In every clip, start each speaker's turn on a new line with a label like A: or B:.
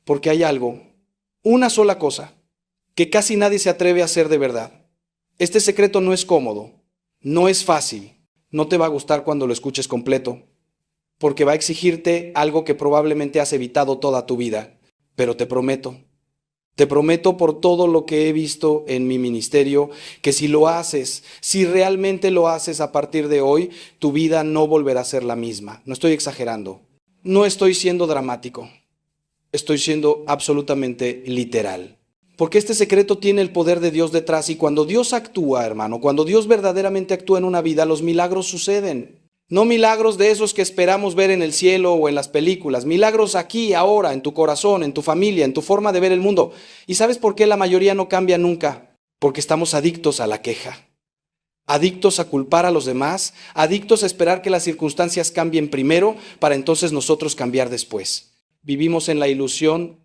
A: Porque hay algo, una sola cosa, que casi nadie se atreve a hacer de verdad. Este secreto no es cómodo, no es fácil, no te va a gustar cuando lo escuches completo, porque va a exigirte algo que probablemente has evitado toda tu vida. Pero te prometo por todo lo que he visto en mi ministerio, que si lo haces, si realmente lo haces a partir de hoy, tu vida no volverá a ser la misma. No estoy exagerando, no estoy siendo dramático, estoy siendo absolutamente literal. Porque este secreto tiene el poder de Dios detrás y cuando Dios actúa, hermano, cuando Dios verdaderamente actúa en una vida, los milagros suceden. No milagros de esos que esperamos ver en el cielo o en las películas, milagros aquí, ahora, en tu corazón, en tu familia, en tu forma de ver el mundo. ¿Y sabes por qué la mayoría no cambia nunca? Porque estamos adictos a la queja, adictos a culpar a los demás, adictos a esperar que las circunstancias cambien primero para entonces nosotros cambiar después. Vivimos en la ilusión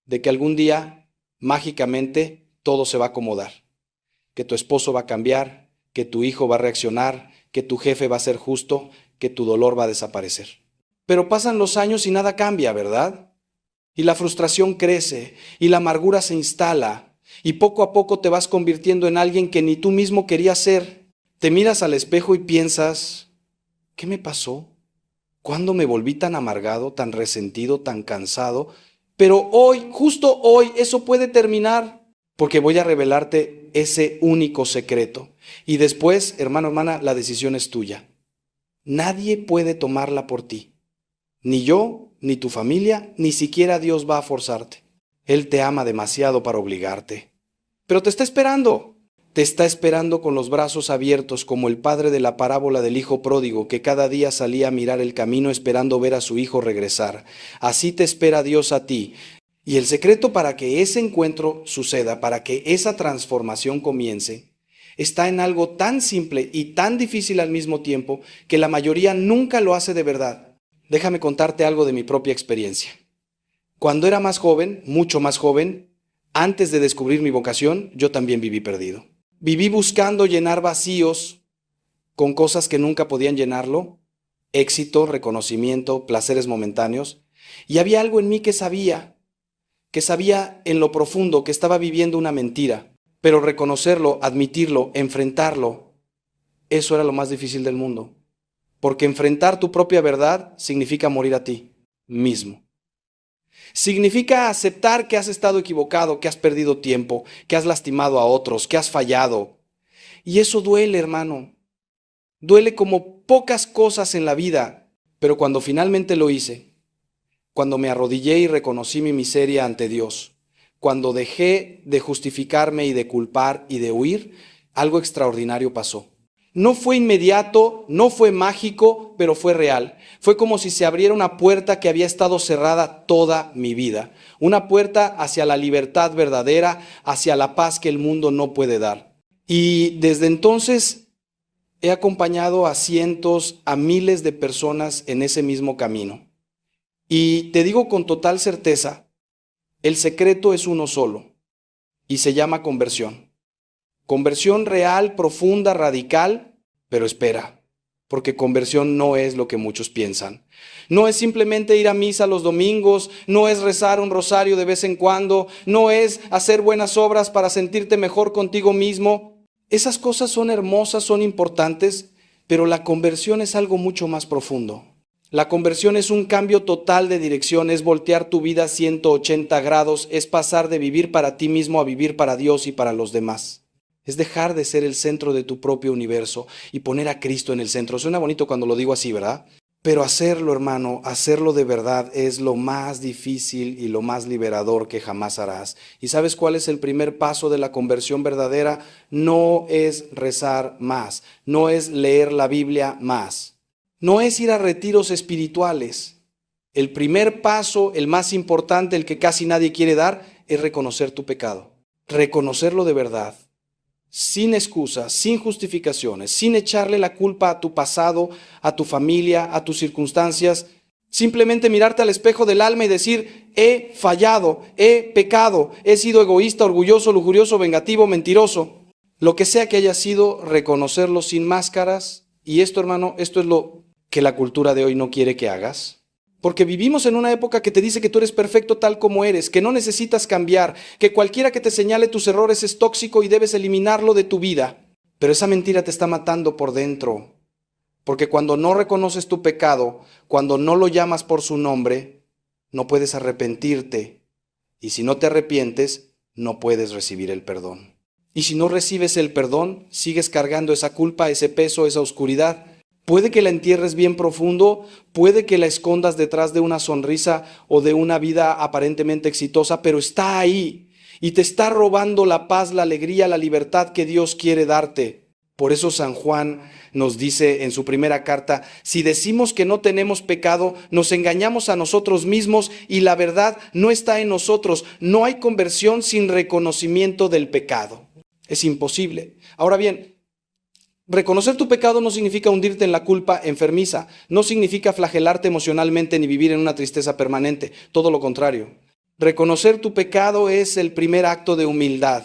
A: de que algún día, mágicamente, todo se va a acomodar, que tu esposo va a cambiar, que tu hijo va a reaccionar, que tu jefe va a ser justo, que tu dolor va a desaparecer. Pero pasan los años y nada cambia, ¿verdad? Y la frustración crece, y la amargura se instala, y poco a poco te vas convirtiendo en alguien que ni tú mismo querías ser. Te miras al espejo y piensas, ¿qué me pasó? ¿Cuándo me volví tan amargado, tan resentido, tan cansado? Pero hoy, justo hoy, eso puede terminar, porque voy a revelarte ese único secreto. Y después, hermano, hermana, la decisión es tuya. Nadie puede tomarla por ti. Ni yo, ni tu familia, ni siquiera Dios va a forzarte. Él te ama demasiado para obligarte. Pero te está esperando. Te está esperando con los brazos abiertos como el padre de la parábola del hijo pródigo que cada día salía a mirar el camino esperando ver a su hijo regresar. Así te espera Dios a ti. Y el secreto para que ese encuentro suceda, para que esa transformación comience, está en algo tan simple y tan difícil al mismo tiempo que la mayoría nunca lo hace de verdad. Déjame contarte algo de mi propia experiencia. Cuando era más joven, mucho más joven, antes de descubrir mi vocación, yo también viví perdido. Viví buscando llenar vacíos con cosas que nunca podían llenarlo, éxito, reconocimiento, placeres momentáneos, y había algo en mí que sabía en lo profundo que estaba viviendo una mentira. Pero reconocerlo, admitirlo, enfrentarlo, eso era lo más difícil del mundo. Porque enfrentar tu propia verdad significa morir a ti mismo. Significa aceptar que has estado equivocado, que has perdido tiempo, que has lastimado a otros, que has fallado. Y eso duele, hermano. Duele como pocas cosas en la vida. Pero cuando finalmente lo hice, cuando me arrodillé y reconocí mi miseria ante Dios, cuando dejé de justificarme y de culpar y de huir, algo extraordinario pasó. No fue inmediato, no fue mágico, pero fue real. Fue como si se abriera una puerta que había estado cerrada toda mi vida. Una puerta hacia la libertad verdadera, hacia la paz que el mundo no puede dar. Y desde entonces he acompañado a cientos, a miles de personas en ese mismo camino. Y te digo con total certeza, el secreto es uno solo y se llama conversión. Conversión real, profunda, radical, pero espera, porque conversión no es lo que muchos piensan. No es simplemente ir a misa los domingos, no es rezar un rosario de vez en cuando, no es hacer buenas obras para sentirte mejor contigo mismo. Esas cosas son hermosas, son importantes, pero la conversión es algo mucho más profundo. La conversión es un cambio total de dirección, es voltear tu vida 180 grados, es pasar de vivir para ti mismo a vivir para Dios y para los demás. Es dejar de ser el centro de tu propio universo y poner a Cristo en el centro. Suena bonito cuando lo digo así, ¿verdad? Pero hacerlo, hermano, hacerlo de verdad es lo más difícil y lo más liberador que jamás harás. ¿Y sabes cuál es el primer paso de la conversión verdadera? No es rezar más, no es leer la Biblia más. No es ir a retiros espirituales. El primer paso, el más importante, el que casi nadie quiere dar, es reconocer tu pecado. Reconocerlo de verdad, sin excusas, sin justificaciones, sin echarle la culpa a tu pasado, a tu familia, a tus circunstancias. Simplemente mirarte al espejo del alma y decir, he fallado, he pecado, he sido egoísta, orgulloso, lujurioso, vengativo, mentiroso. Lo que sea que haya sido, reconocerlo sin máscaras. Y esto, hermano, esto es lo que la cultura de hoy no quiere que hagas. Porque vivimos en una época que te dice que tú eres perfecto tal como eres, que no necesitas cambiar, que cualquiera que te señale tus errores es tóxico y debes eliminarlo de tu vida. Pero esa mentira te está matando por dentro. Porque cuando no reconoces tu pecado, cuando no lo llamas por su nombre, no puedes arrepentirte. Y si no te arrepientes, no puedes recibir el perdón. Y si no recibes el perdón, sigues cargando esa culpa, ese peso, esa oscuridad. Puede que la entierres bien profundo, puede que la escondas detrás de una sonrisa o de una vida aparentemente exitosa, pero está ahí y te está robando la paz, la alegría, la libertad que Dios quiere darte. Por eso San Juan nos dice en su primera carta, si decimos que no tenemos pecado, nos engañamos a nosotros mismos y la verdad no está en nosotros. No hay conversión sin reconocimiento del pecado. Es imposible. Ahora bien, reconocer tu pecado no significa hundirte en la culpa enfermiza, no significa flagelarte emocionalmente ni vivir en una tristeza permanente, todo lo contrario. Reconocer tu pecado es el primer acto de humildad.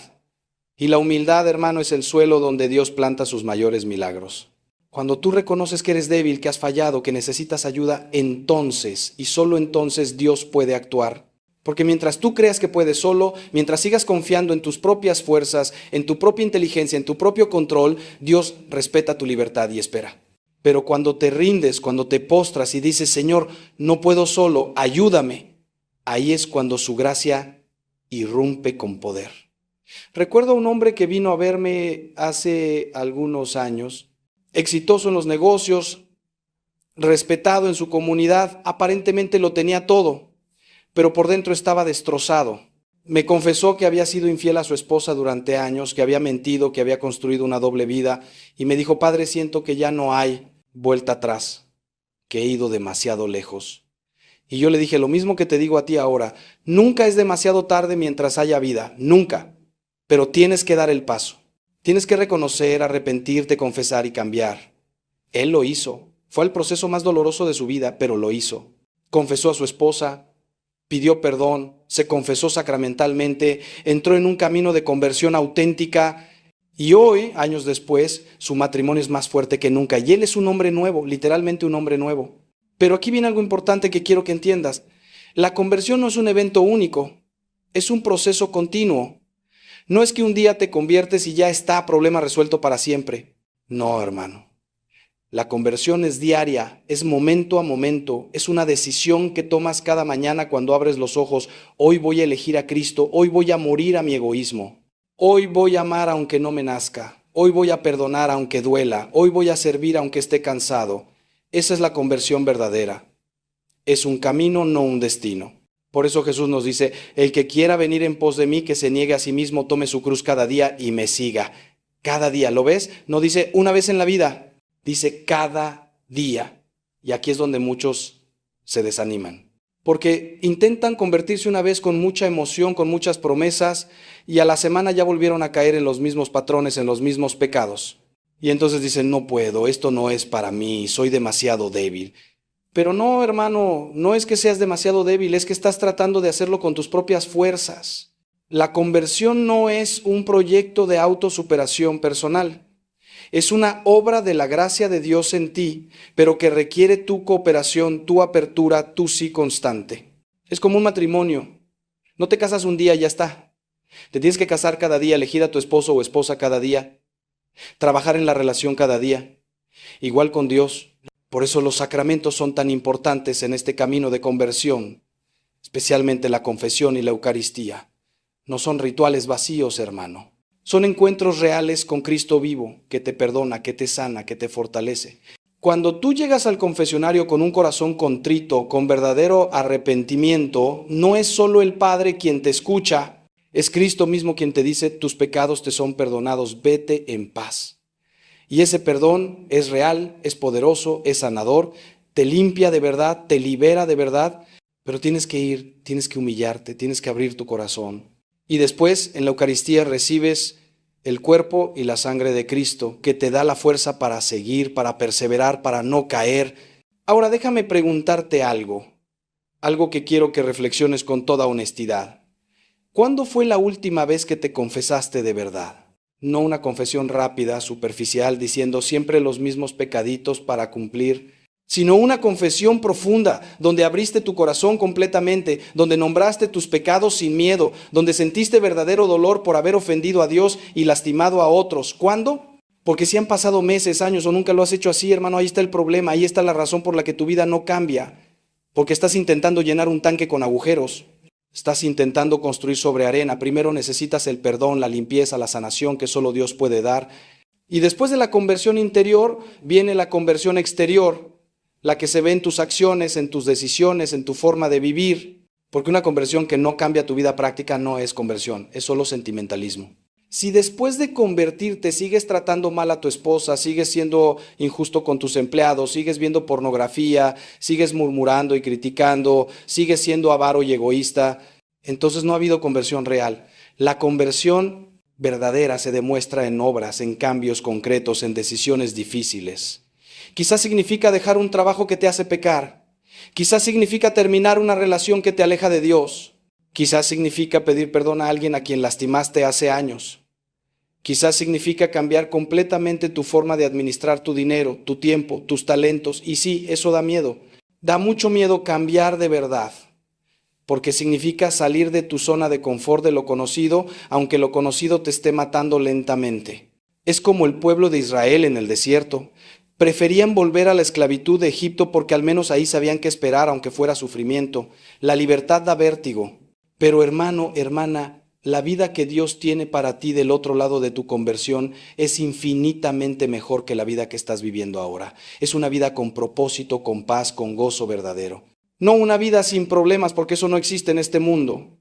A: Y la humildad, hermano, es el suelo donde Dios planta sus mayores milagros. Cuando tú reconoces que eres débil, que has fallado, que necesitas ayuda, entonces, y solo entonces, Dios puede actuar. Porque mientras tú creas que puedes solo, mientras sigas confiando en tus propias fuerzas, en tu propia inteligencia, en tu propio control, Dios respeta tu libertad y espera. Pero cuando te rindes, cuando te postras y dices, Señor, no puedo solo, ayúdame, ahí es cuando su gracia irrumpe con poder. Recuerdo a un hombre que vino a verme hace algunos años, exitoso en los negocios, respetado en su comunidad, aparentemente lo tenía todo, pero por dentro estaba destrozado. Me confesó que había sido infiel a su esposa durante años, que había mentido, que había construido una doble vida, y me dijo, Padre, siento que ya no hay vuelta atrás, que he ido demasiado lejos. Y yo le dije, lo mismo que te digo a ti ahora, nunca es demasiado tarde mientras haya vida, nunca. Pero tienes que dar el paso. Tienes que reconocer, arrepentirte, confesar y cambiar. Él lo hizo. Fue el proceso más doloroso de su vida, pero lo hizo. Confesó a su esposa, pidió perdón, se confesó sacramentalmente, entró en un camino de conversión auténtica y hoy, años después, su matrimonio es más fuerte que nunca. Y él es un hombre nuevo, literalmente un hombre nuevo. Pero aquí viene algo importante que quiero que entiendas. La conversión no es un evento único, es un proceso continuo. No es que un día te conviertes y ya está, problema resuelto para siempre. No, hermano. La conversión es diaria, es momento a momento, es una decisión que tomas cada mañana cuando abres los ojos. Hoy voy a elegir a Cristo, hoy voy a morir a mi egoísmo. Hoy voy a amar aunque no me nazca, hoy voy a perdonar aunque duela, hoy voy a servir aunque esté cansado. Esa es la conversión verdadera. Es un camino, no un destino. Por eso Jesús nos dice, el que quiera venir en pos de mí, que se niegue a sí mismo, tome su cruz cada día y me siga. Cada día, ¿lo ves? No dice una vez en la vida, dice cada día. Y aquí es donde muchos se desaniman. Porque intentan convertirse una vez con mucha emoción, con muchas promesas, y a la semana ya volvieron a caer en los mismos patrones, en los mismos pecados. Y entonces dicen, no puedo, esto no es para mí, soy demasiado débil. Pero no, hermano, no es que seas demasiado débil, es que estás tratando de hacerlo con tus propias fuerzas. La conversión no es un proyecto de autosuperación personal. Es una obra de la gracia de Dios en ti, pero que requiere tu cooperación, tu apertura, tu sí constante. Es como un matrimonio. No te casas un día y ya está. Te tienes que casar cada día, elegir a tu esposo o esposa cada día, trabajar en la relación cada día. Igual con Dios. Por eso los sacramentos son tan importantes en este camino de conversión, especialmente la confesión y la Eucaristía. No son rituales vacíos, hermano. Son encuentros reales con Cristo vivo, que te perdona, que te sana, que te fortalece. Cuando tú llegas al confesionario con un corazón contrito, con verdadero arrepentimiento, no es solo el Padre quien te escucha, es Cristo mismo quien te dice, tus pecados te son perdonados, vete en paz. Y ese perdón es real, es poderoso, es sanador, te limpia de verdad, te libera de verdad, pero tienes que ir, tienes que humillarte, tienes que abrir tu corazón. Y después en la Eucaristía recibes el cuerpo y la sangre de Cristo, que te da la fuerza para seguir, para perseverar, para no caer. Ahora déjame preguntarte algo que quiero que reflexiones con toda honestidad. ¿Cuándo fue la última vez que te confesaste de verdad? No una confesión rápida, superficial, diciendo siempre los mismos pecaditos para cumplir. sino una confesión profunda, donde abriste tu corazón completamente, donde nombraste tus pecados sin miedo, donde sentiste verdadero dolor por haber ofendido a Dios y lastimado a otros. ¿Cuándo? Porque si han pasado meses, años o nunca lo has hecho así, hermano, ahí está el problema, ahí está la razón por la que tu vida no cambia. Porque estás intentando llenar un tanque con agujeros. Estás intentando construir sobre arena. Primero necesitas el perdón, la limpieza, la sanación que solo Dios puede dar. Y después de la conversión interior viene la conversión exterior, la que se ve en tus acciones, en tus decisiones, en tu forma de vivir. Porque una conversión que no cambia tu vida práctica no es conversión, es solo sentimentalismo. Si después de convertirte sigues tratando mal a tu esposa, sigues siendo injusto con tus empleados, sigues viendo pornografía, sigues murmurando y criticando, sigues siendo avaro y egoísta, entonces no ha habido conversión real. La conversión verdadera se demuestra en obras, en cambios concretos, en decisiones difíciles. Quizás significa dejar un trabajo que te hace pecar. Quizás significa terminar una relación que te aleja de Dios. Quizás significa pedir perdón a alguien a quien lastimaste hace años. Quizás significa cambiar completamente tu forma de administrar tu dinero, tu tiempo, tus talentos. Y sí, eso da miedo. Da mucho miedo cambiar de verdad, porque significa salir de tu zona de confort de lo conocido, aunque lo conocido te esté matando lentamente. Es como el pueblo de Israel en el desierto. Preferían volver a la esclavitud de Egipto porque al menos ahí sabían qué esperar, aunque fuera sufrimiento. La libertad da vértigo. Pero hermano, hermana, la vida que Dios tiene para ti del otro lado de tu conversión es infinitamente mejor que la vida que estás viviendo ahora. Es una vida con propósito, con paz, con gozo verdadero. No una vida sin problemas, porque eso no existe en este mundo.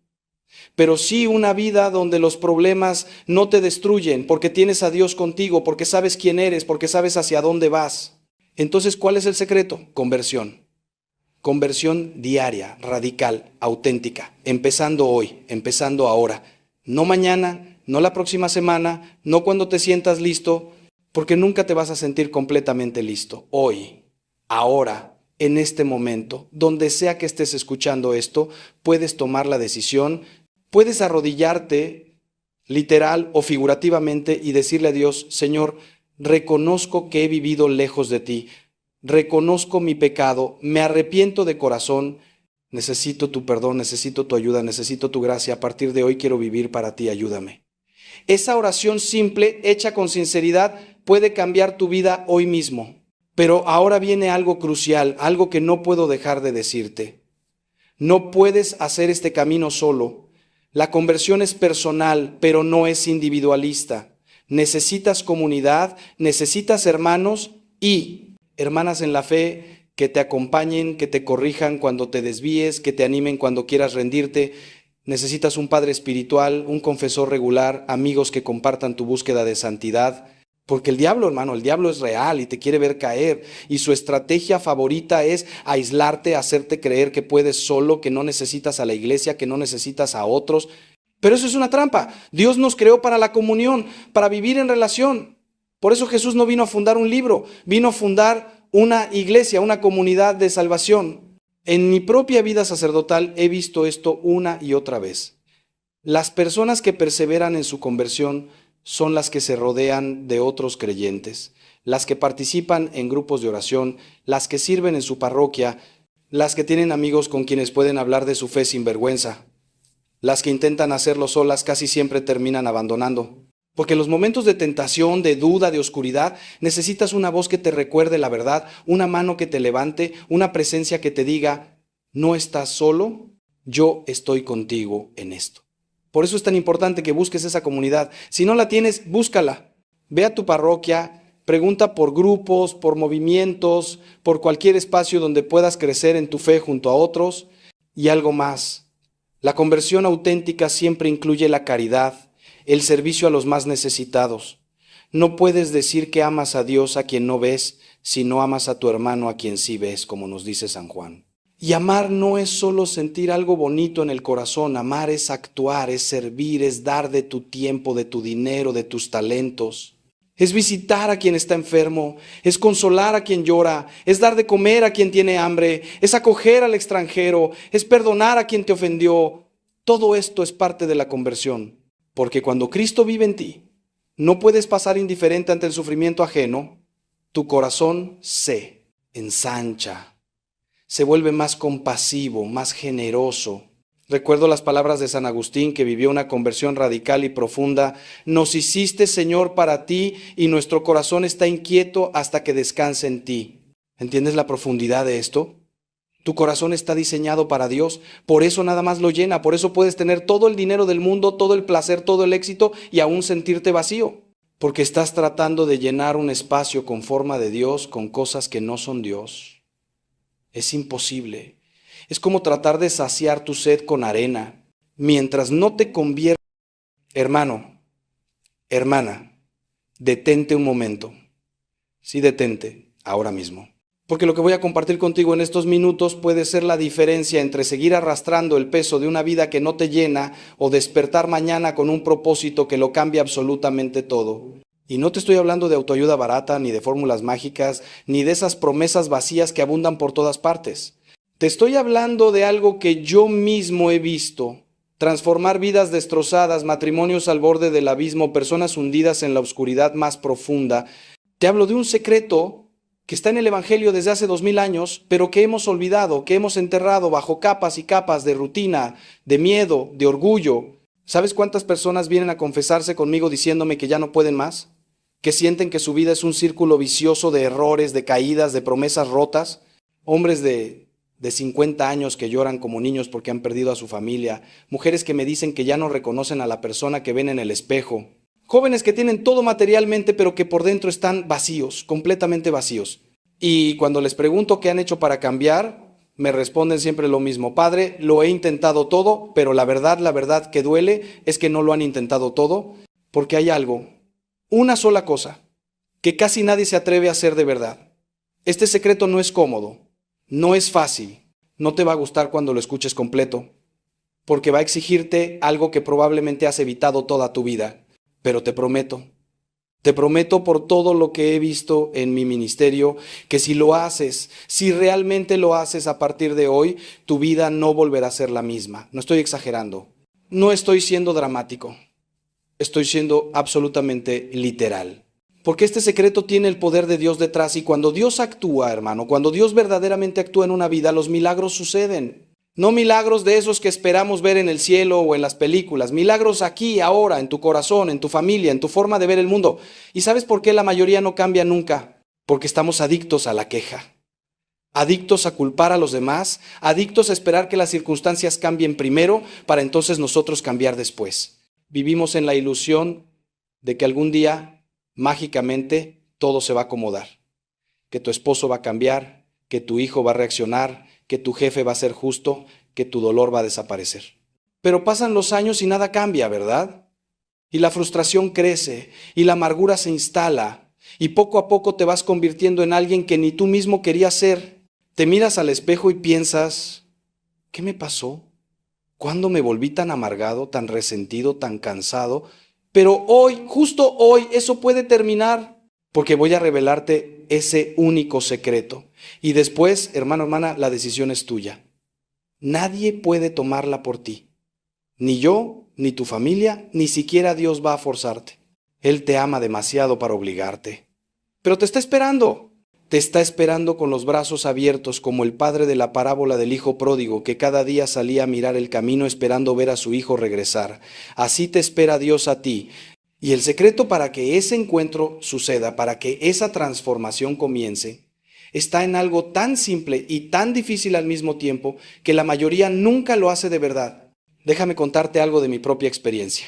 A: Pero sí una vida donde los problemas no te destruyen, porque tienes a Dios contigo, porque sabes quién eres, porque sabes hacia dónde vas. Entonces, ¿cuál es el secreto? Conversión. Conversión diaria, radical, auténtica, empezando hoy, empezando ahora. No mañana, no la próxima semana, no cuando te sientas listo, porque nunca te vas a sentir completamente listo. Hoy, ahora, en este momento, donde sea que estés escuchando esto, puedes tomar la decisión, puedes arrodillarte, literal o figurativamente, y decirle a Dios: Señor, reconozco que he vivido lejos de ti. Reconozco mi pecado, me arrepiento de corazón, necesito tu perdón, necesito tu ayuda, necesito tu gracia. A partir de hoy quiero vivir para ti, ayúdame. Esa oración simple, hecha con sinceridad, puede cambiar tu vida hoy mismo. Pero ahora viene algo crucial, algo que no puedo dejar de decirte. No puedes hacer este camino solo. La conversión es personal, pero no es individualista. Necesitas comunidad, necesitas hermanos y hermanas en la fe que te acompañen, que te corrijan cuando te desvíes, que te animen cuando quieras rendirte. Necesitas un padre espiritual, un confesor regular, amigos que compartan tu búsqueda de santidad. Porque el diablo, hermano, el diablo es real y te quiere ver caer. Y su estrategia favorita es aislarte, hacerte creer que puedes solo, que no necesitas a la iglesia, que no necesitas a otros. Pero eso es una trampa. Dios nos creó para la comunión, para vivir en relación. Por eso Jesús no vino a fundar un libro, vino a fundar una iglesia, una comunidad de salvación. En mi propia vida sacerdotal he visto esto una y otra vez. Las personas que perseveran en su conversión son las que se rodean de otros creyentes, las que participan en grupos de oración, las que sirven en su parroquia, las que tienen amigos con quienes pueden hablar de su fe sin vergüenza. Las que intentan hacerlo solas casi siempre terminan abandonando. Porque en los momentos de tentación, de duda, de oscuridad, necesitas una voz que te recuerde la verdad, una mano que te levante, una presencia que te diga: no estás solo, yo estoy contigo en esto. Por eso es tan importante que busques esa comunidad. Si no la tienes, búscala. Ve a tu parroquia, pregunta por grupos, por movimientos, por cualquier espacio donde puedas crecer en tu fe junto a otros. Y algo más, la conversión auténtica siempre incluye la caridad, el servicio a los más necesitados. No puedes decir que amas a Dios a quien no ves, si no amas a tu hermano a quien sí ves, como nos dice San Juan. Y amar no es solo sentir algo bonito en el corazón, amar es actuar, es servir, es dar de tu tiempo, de tu dinero, de tus talentos. Es visitar a quien está enfermo, es consolar a quien llora, es dar de comer a quien tiene hambre, es acoger al extranjero, es perdonar a quien te ofendió. Todo esto es parte de la conversión. Porque cuando Cristo vive en ti, no puedes pasar indiferente ante el sufrimiento ajeno. Tu corazón sé. ensancha, se vuelve más compasivo, más generoso. Recuerdo las palabras de San Agustín, que vivió una conversión radical y profunda. Nos hiciste, Señor, para ti, y nuestro corazón está inquieto hasta que descanse en ti. ¿Entiendes la profundidad de esto? Tu corazón está diseñado para Dios, por eso nada más lo llena, por eso puedes tener todo el dinero del mundo, todo el placer, todo el éxito y aún sentirte vacío, porque estás tratando de llenar un espacio con forma de Dios con cosas que no son Dios. Es imposible. Es como tratar de saciar tu sed con arena, mientras no te conviertas. Hermano, hermana, detente un momento. Sí, detente, ahora mismo. Porque lo que voy a compartir contigo en estos minutos puede ser la diferencia entre seguir arrastrando el peso de una vida que no te llena o despertar mañana con un propósito que lo cambia absolutamente todo. Y no te estoy hablando de autoayuda barata, ni de fórmulas mágicas, ni de esas promesas vacías que abundan por todas partes. Te estoy hablando de algo que yo mismo he visto. Transformar vidas destrozadas, matrimonios al borde del abismo, personas hundidas en la oscuridad más profunda. Te hablo de un secreto que está en el Evangelio desde hace 2000 años, pero que hemos olvidado, que hemos enterrado bajo capas y capas de rutina, de miedo, de orgullo. ¿Sabes cuántas personas vienen a confesarse conmigo diciéndome que ya no pueden más? Que sienten que su vida es un círculo vicioso de errores, de caídas, de promesas rotas. Hombres de 50 años que lloran como niños porque han perdido a su familia. Mujeres que me dicen que ya no reconocen a la persona que ven en el espejo. Jóvenes que tienen todo materialmente, pero que por dentro están vacíos, completamente vacíos. Y cuando les pregunto qué han hecho para cambiar, me responden siempre lo mismo. Padre, lo he intentado todo, pero la verdad que duele es que no lo han intentado todo, porque hay algo, una sola cosa, que casi nadie se atreve a hacer de verdad. Este secreto no es cómodo, no es fácil, no te va a gustar cuando lo escuches completo, porque va a exigirte algo que probablemente has evitado toda tu vida. Pero te prometo por todo lo que he visto en mi ministerio, que si lo haces, si realmente lo haces a partir de hoy, tu vida no volverá a ser la misma. No estoy exagerando, no estoy siendo dramático, estoy siendo absolutamente literal. Porque este secreto tiene el poder de Dios detrás, y cuando Dios actúa, hermano, cuando Dios verdaderamente actúa en una vida, los milagros suceden. No milagros de esos que esperamos ver en el cielo o en las películas, milagros aquí, ahora, en tu corazón, en tu familia, en tu forma de ver el mundo. ¿Y sabes por qué la mayoría no cambia nunca? Porque estamos adictos a la queja, adictos a culpar a los demás, adictos a esperar que las circunstancias cambien primero para entonces nosotros cambiar después. Vivimos en la ilusión de que algún día, mágicamente, todo se va a acomodar, que tu esposo va a cambiar, que tu hijo va a reaccionar, que tu jefe va a ser justo, que tu dolor va a desaparecer. Pero pasan los años y nada cambia, ¿verdad? Y la frustración crece, y la amargura se instala, y poco a poco te vas convirtiendo en alguien que ni tú mismo querías ser. Te miras al espejo y piensas, ¿qué me pasó? ¿Cuándo me volví tan amargado, tan resentido, tan cansado? Pero hoy, justo hoy, eso puede terminar, porque voy a revelarte ese único secreto. Y después, hermano, hermana, la decisión es tuya. Nadie puede tomarla por ti. Ni yo, ni tu familia, ni siquiera Dios va a forzarte. Él te ama demasiado para obligarte. Pero te está esperando. Te está esperando con los brazos abiertos, como el padre de la parábola del hijo pródigo, que cada día salía a mirar el camino esperando ver a su hijo regresar. Así te espera Dios a ti. Y el secreto para que ese encuentro suceda, para que esa transformación comience, está en algo tan simple y tan difícil al mismo tiempo que la mayoría nunca lo hace de verdad. Déjame contarte algo de mi propia experiencia.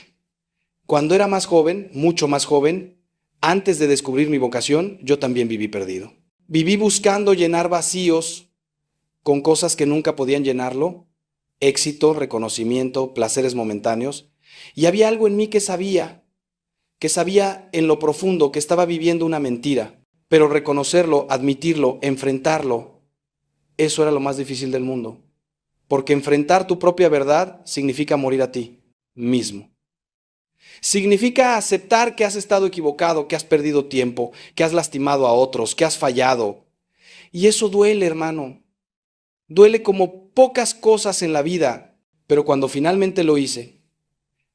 A: Cuando era más joven, mucho más joven, antes de descubrir mi vocación, yo también viví perdido. Viví buscando llenar vacíos con cosas que nunca podían llenarlo, éxito, reconocimiento, placeres momentáneos, y había algo en mí que sabía en lo profundo que estaba viviendo una mentira, pero reconocerlo, admitirlo, enfrentarlo, eso era lo más difícil del mundo, porque enfrentar tu propia verdad significa morir a ti mismo. Significa aceptar que has estado equivocado, que has perdido tiempo, que has lastimado a otros, que has fallado. Y eso duele, hermano. Duele como pocas cosas en la vida, pero cuando finalmente lo hice,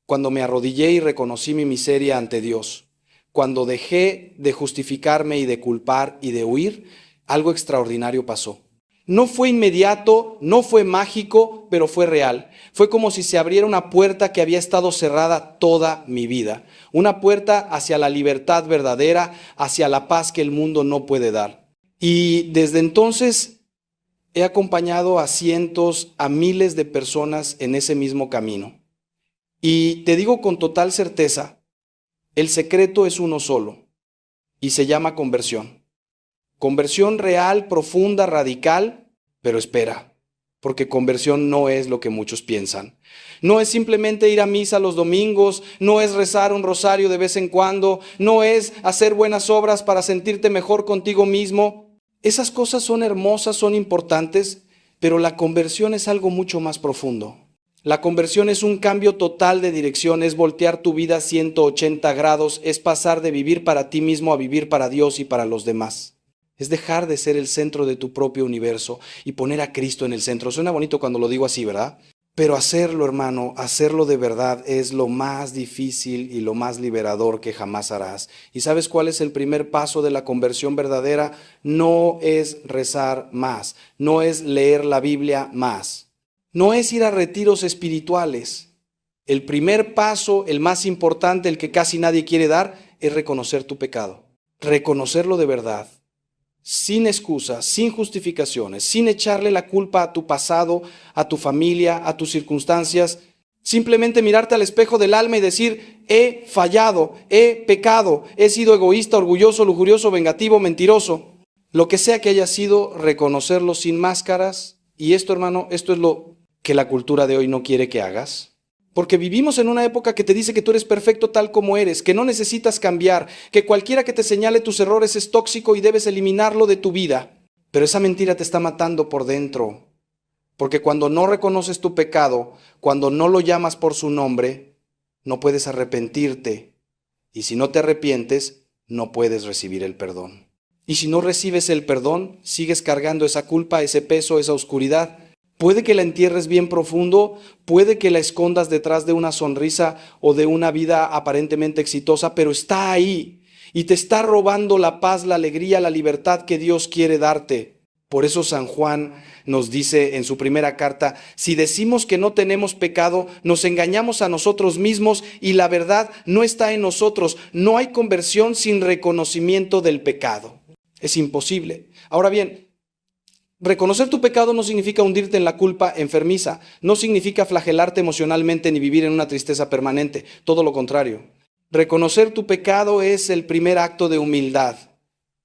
A: cuando me arrodillé y reconocí mi miseria ante Dios, cuando dejé de justificarme y de culpar y de huir, algo extraordinario pasó. No fue inmediato, no fue mágico, pero fue real. Fue como si se abriera una puerta que había estado cerrada toda mi vida. Una puerta hacia la libertad verdadera, hacia la paz que el mundo no puede dar. Y desde entonces he acompañado a cientos, a miles de personas en ese mismo camino. Y te digo con total certeza, el secreto es uno solo y se llama conversión. Conversión real, profunda, radical, pero espera, porque conversión no es lo que muchos piensan. No es simplemente ir a misa los domingos, no es rezar un rosario de vez en cuando, no es hacer buenas obras para sentirte mejor contigo mismo. Esas cosas son hermosas, son importantes, pero la conversión es algo mucho más profundo. La conversión es un cambio total de dirección, es voltear tu vida 180 grados, es pasar de vivir para ti mismo a vivir para Dios y para los demás. Es dejar de ser el centro de tu propio universo y poner a Cristo en el centro. Suena bonito cuando lo digo así, ¿verdad? Pero hacerlo, hermano, hacerlo de verdad es lo más difícil y lo más liberador que jamás harás. ¿Y sabes cuál es el primer paso de la conversión verdadera? No es rezar más, no es leer la Biblia más, no es ir a retiros espirituales. El primer paso, el más importante, el que casi nadie quiere dar, es reconocer tu pecado, reconocerlo de verdad. Sin excusas, sin justificaciones, sin echarle la culpa a tu pasado, a tu familia, a tus circunstancias. Simplemente mirarte al espejo del alma y decir, he fallado, he pecado, he sido egoísta, orgulloso, lujurioso, vengativo, mentiroso. Lo que sea que haya sido, reconocerlo sin máscaras. Y esto, hermano, esto es lo que la cultura de hoy no quiere que hagas. Porque vivimos en una época que te dice que tú eres perfecto tal como eres, que no necesitas cambiar, que cualquiera que te señale tus errores es tóxico y debes eliminarlo de tu vida. Pero esa mentira te está matando por dentro. Porque cuando no reconoces tu pecado, cuando no lo llamas por su nombre, no puedes arrepentirte. Y si no te arrepientes, no puedes recibir el perdón. Y si no recibes el perdón, sigues cargando esa culpa, ese peso, esa oscuridad. Puede que la entierres bien profundo, puede que la escondas detrás de una sonrisa o de una vida aparentemente exitosa, pero está ahí y te está robando la paz, la alegría, la libertad que Dios quiere darte. Por eso San Juan nos dice en su primera carta, si decimos que no tenemos pecado, nos engañamos a nosotros mismos y la verdad no está en nosotros. No hay conversión sin reconocimiento del pecado. Es imposible. Ahora bien, reconocer tu pecado no significa hundirte en la culpa enfermiza, no significa flagelarte emocionalmente ni vivir en una tristeza permanente, todo lo contrario. Reconocer tu pecado es el primer acto de humildad.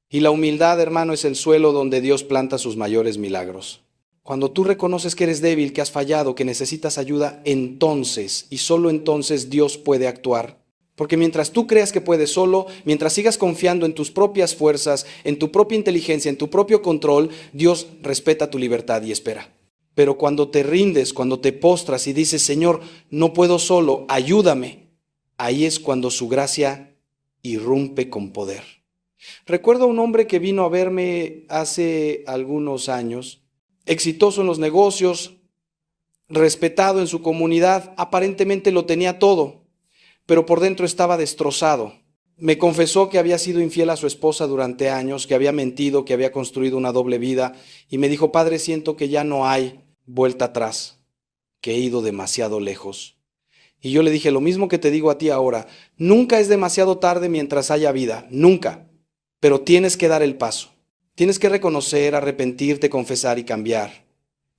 A: Y la humildad, hermano, es el suelo donde Dios planta sus mayores milagros. Cuando tú reconoces que eres débil, que has fallado, que necesitas ayuda, entonces y solo entonces Dios puede actuar. Porque mientras tú creas que puedes solo, mientras sigas confiando en tus propias fuerzas, en tu propia inteligencia, en tu propio control, Dios respeta tu libertad y espera. Pero cuando te rindes, cuando te postras y dices, Señor, no puedo solo, ayúdame, ahí es cuando su gracia irrumpe con poder. Recuerdo a un hombre que vino a verme hace algunos años, exitoso en los negocios, respetado en su comunidad, aparentemente lo tenía todo, pero por dentro estaba destrozado. Me confesó que había sido infiel a su esposa durante años, que había mentido, que había construido una doble vida, y me dijo, Padre, siento que ya no hay vuelta atrás, que he ido demasiado lejos. Y yo le dije, lo mismo que te digo a ti ahora, nunca es demasiado tarde mientras haya vida, nunca, pero tienes que dar el paso. Tienes que reconocer, arrepentirte, confesar y cambiar.